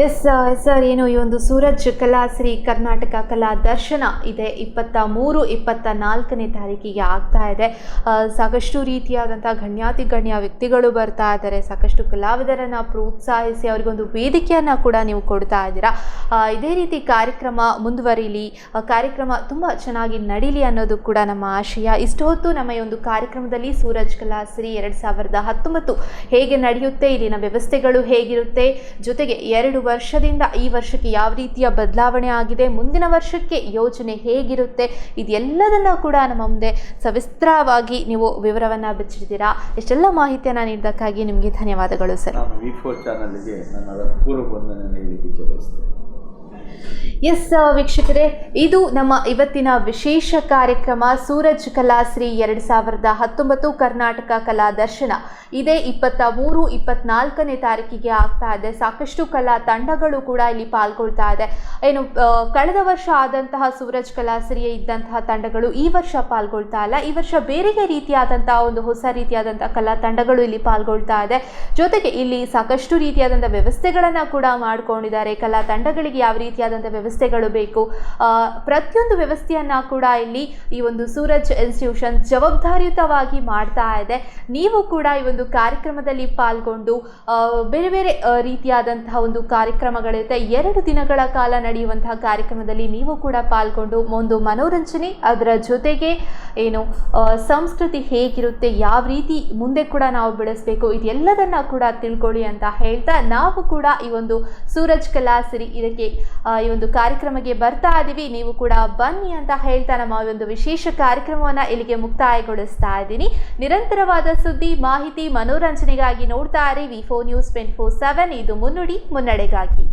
ಎಸ್ ಸರ್, ಏನು ಈ ಒಂದು ಸೂರಜ್ ಕಲಾಶ್ರೀ ಕರ್ನಾಟಕ ಕಲಾ ದರ್ಶನ ಇದೆ 23, 24ನೇ ತಾರೀಕಿಗೆ ಆಗ್ತಾ ಇದೆ. ಸಾಕಷ್ಟು ರೀತಿಯಾದಂಥ ಗಣ್ಯ ವ್ಯಕ್ತಿಗಳು ಬರ್ತಾ ಇದ್ದಾರೆ, ಸಾಕಷ್ಟು ಕಲಾವಿದರನ್ನು ಪ್ರೋತ್ಸಾಹಿಸಿ ಅವರಿಗೊಂದು ವೇದಿಕೆಯನ್ನು ಕೂಡ ನೀವು ಕೊಡ್ತಾ ಇದ್ದೀರಾ. ಇದೇ ರೀತಿ ಕಾರ್ಯಕ್ರಮ ಮುಂದುವರಿಲಿ, ಕಾರ್ಯಕ್ರಮ ತುಂಬ ಚೆನ್ನಾಗಿ ನಡೀಲಿ ಅನ್ನೋದು ಕೂಡ ನಮ್ಮ ಆಶಯ. ಇಷ್ಟು ಹೊತ್ತು ನಮ್ಮ ಈ ಒಂದು ಕಾರ್ಯಕ್ರಮದಲ್ಲಿ ಸೂರಜ್ ಕಲಾಶ್ರೀ 2019 ಹೇಗೆ ನಡೆಯುತ್ತೆ, ಇಲ್ಲಿನ ವ್ಯವಸ್ಥೆಗಳು ಹೇಗಿರುತ್ತೆ, ಜೊತೆಗೆ 2 ವರ್ಷದಿಂದ ಈ ವರ್ಷಕ್ಕೆ ಯಾವ ರೀತಿಯ ಬದಲಾವಣೆ ಆಗಿದೆ, ಮುಂದಿನ ವರ್ಷಕ್ಕೆ ಯೋಜನೆ ಹೇಗಿರುತ್ತೆ, ಇದೆಲ್ಲದನ್ನು ಕೂಡ ನಮ್ಮ ಮುಂದೆ ಸವಿಸ್ತಾರವಾಗಿ ನೀವು ವಿವರವನ್ನು ಬಿಚ್ಚಿದ್ದೀರಾ. ಇಷ್ಟೆಲ್ಲ ಮಾಹಿತಿಯನ್ನು ನೀಡಿದ್ದಕ್ಕಾಗಿ ನಿಮಗೆ ಧನ್ಯವಾದಗಳು ಸರ್. ನಾನು V4 ಚಾನಲ್ಗೆ ನನ್ನ ಪೂರ್ವ ವಂದನೆಯನ್ನು ಹೇಳಲಿಕ್ಕೆ ಬಯಸ್ತೇನೆ. ಎಸ್ ವೀಕ್ಷಕರೇ, ಇದು ನಮ್ಮ ಇವತ್ತಿನ ವಿಶೇಷ ಕಾರ್ಯಕ್ರಮ ಸೂರಜ್ ಕಲಾಶ್ರೀ 2019 ಕರ್ನಾಟಕ ಕಲಾ ದರ್ಶನ. ಇದೇ 23, 24ನೇ ತಾರೀಕಿಗೆ ಆಗ್ತಾ ಇದೆ. ಸಾಕಷ್ಟು ಕಲಾ ತಂಡಗಳು ಕೂಡ ಇಲ್ಲಿ ಪಾಲ್ಗೊಳ್ತಾ ಇದೆ. ಏನು ಕಳೆದ ವರ್ಷ ಆದಂತಹ ಸೂರಜ್ ಕಲಾಶ್ರೀ ಇದ್ದಂತಹ ತಂಡಗಳು ಈ ವರ್ಷ ಪಾಲ್ಗೊಳ್ತಾ ಇಲ್ಲ. ಈ ವರ್ಷ ಬೇರೆ ರೀತಿಯಾದಂತಹ ಒಂದು ಹೊಸ ರೀತಿಯಾದಂತಹ ಕಲಾ ತಂಡಗಳು ಇಲ್ಲಿ ಪಾಲ್ಗೊಳ್ತಾ ಇದೆ. ಜೊತೆಗೆ ಇಲ್ಲಿ ಸಾಕಷ್ಟು ರೀತಿಯಾದಂಥ ವ್ಯವಸ್ಥೆಗಳನ್ನು ಕೂಡ ಮಾಡ್ಕೊಂಡಿದ್ದಾರೆ. ಕಲಾ ತಂಡಗಳಿಗೆ ಯಾವ ರೀತಿಯಾದಂಥ ವ್ಯವಸ್ಥೆಗಳು ಬೇಕು, ಪ್ರತಿಯೊಂದು ವ್ಯವಸ್ಥೆಯನ್ನು ಕೂಡ ಇಲ್ಲಿ ಈ ಒಂದು ಸೂರಜ್ ಇನ್ಸ್ಟಿಟ್ಯೂಷನ್ ಜವಾಬ್ದಾರಿಯುತವಾಗಿ ಮಾಡ್ತಾ ಇದೆ. ನೀವು ಕೂಡ ಈ ಒಂದು ಕಾರ್ಯಕ್ರಮದಲ್ಲಿ ಪಾಲ್ಗೊಂಡು ಬೇರೆ ಬೇರೆ ರೀತಿಯಾದಂತಹ ಒಂದು ಕಾರ್ಯಕ್ರಮಗಳಿರುತ್ತೆ. 2 ದಿನಗಳ ಕಾಲ ನಡೆಯುವಂತಹ ಕಾರ್ಯಕ್ರಮದಲ್ಲಿ ನೀವು ಕೂಡ ಪಾಲ್ಗೊಂಡು ಒಂದು ಮನೋರಂಜನೆ, ಅದರ ಜೊತೆಗೆ ಏನು ಸಂಸ್ಕೃತಿ ಹೇಗಿರುತ್ತೆ, ಯಾವ ರೀತಿ ಮುಂದೆ ಕೂಡ ನಾವು ಬೆಳೆಸಬೇಕು, ಇದೆಲ್ಲದನ್ನು ಕೂಡ ತಿಳ್ಕೊಳ್ಳಿ ಅಂತ ಹೇಳ್ತಾ, ನಾವು ಕೂಡ ಈ ಒಂದು ಸೂರಜ್ ಕಲಾಶ್ರೀ ಇದಕ್ಕೆ ಈ ಒಂದು ಕಾರ್ಯಕ್ರಮಕ್ಕೆ ಬರ್ತಾ ಇದ್ದೀವಿ, ನೀವು ಕೂಡ ಬನ್ನಿ ಅಂತ ಹೇಳ್ತಾ ನಮ್ಮ ಈ ಒಂದು ವಿಶೇಷ ಕಾರ್ಯಕ್ರಮವನ್ನು ಇಲ್ಲಿಗೆ ಮುಕ್ತಾಯಗೊಳಿಸ್ತಾ ಇದ್ದೀನಿ. ನಿರಂತರವಾದ ಸುದ್ದಿ, ಮಾಹಿತಿ, ಮನೋರಂಜನೆಗಾಗಿ ನೋಡ್ತಾ ಇರಿ V4 News 24/7. ಇದು ಮುನ್ನುಡಿ, ಮುನ್ನಡೆಗಾಗಿ.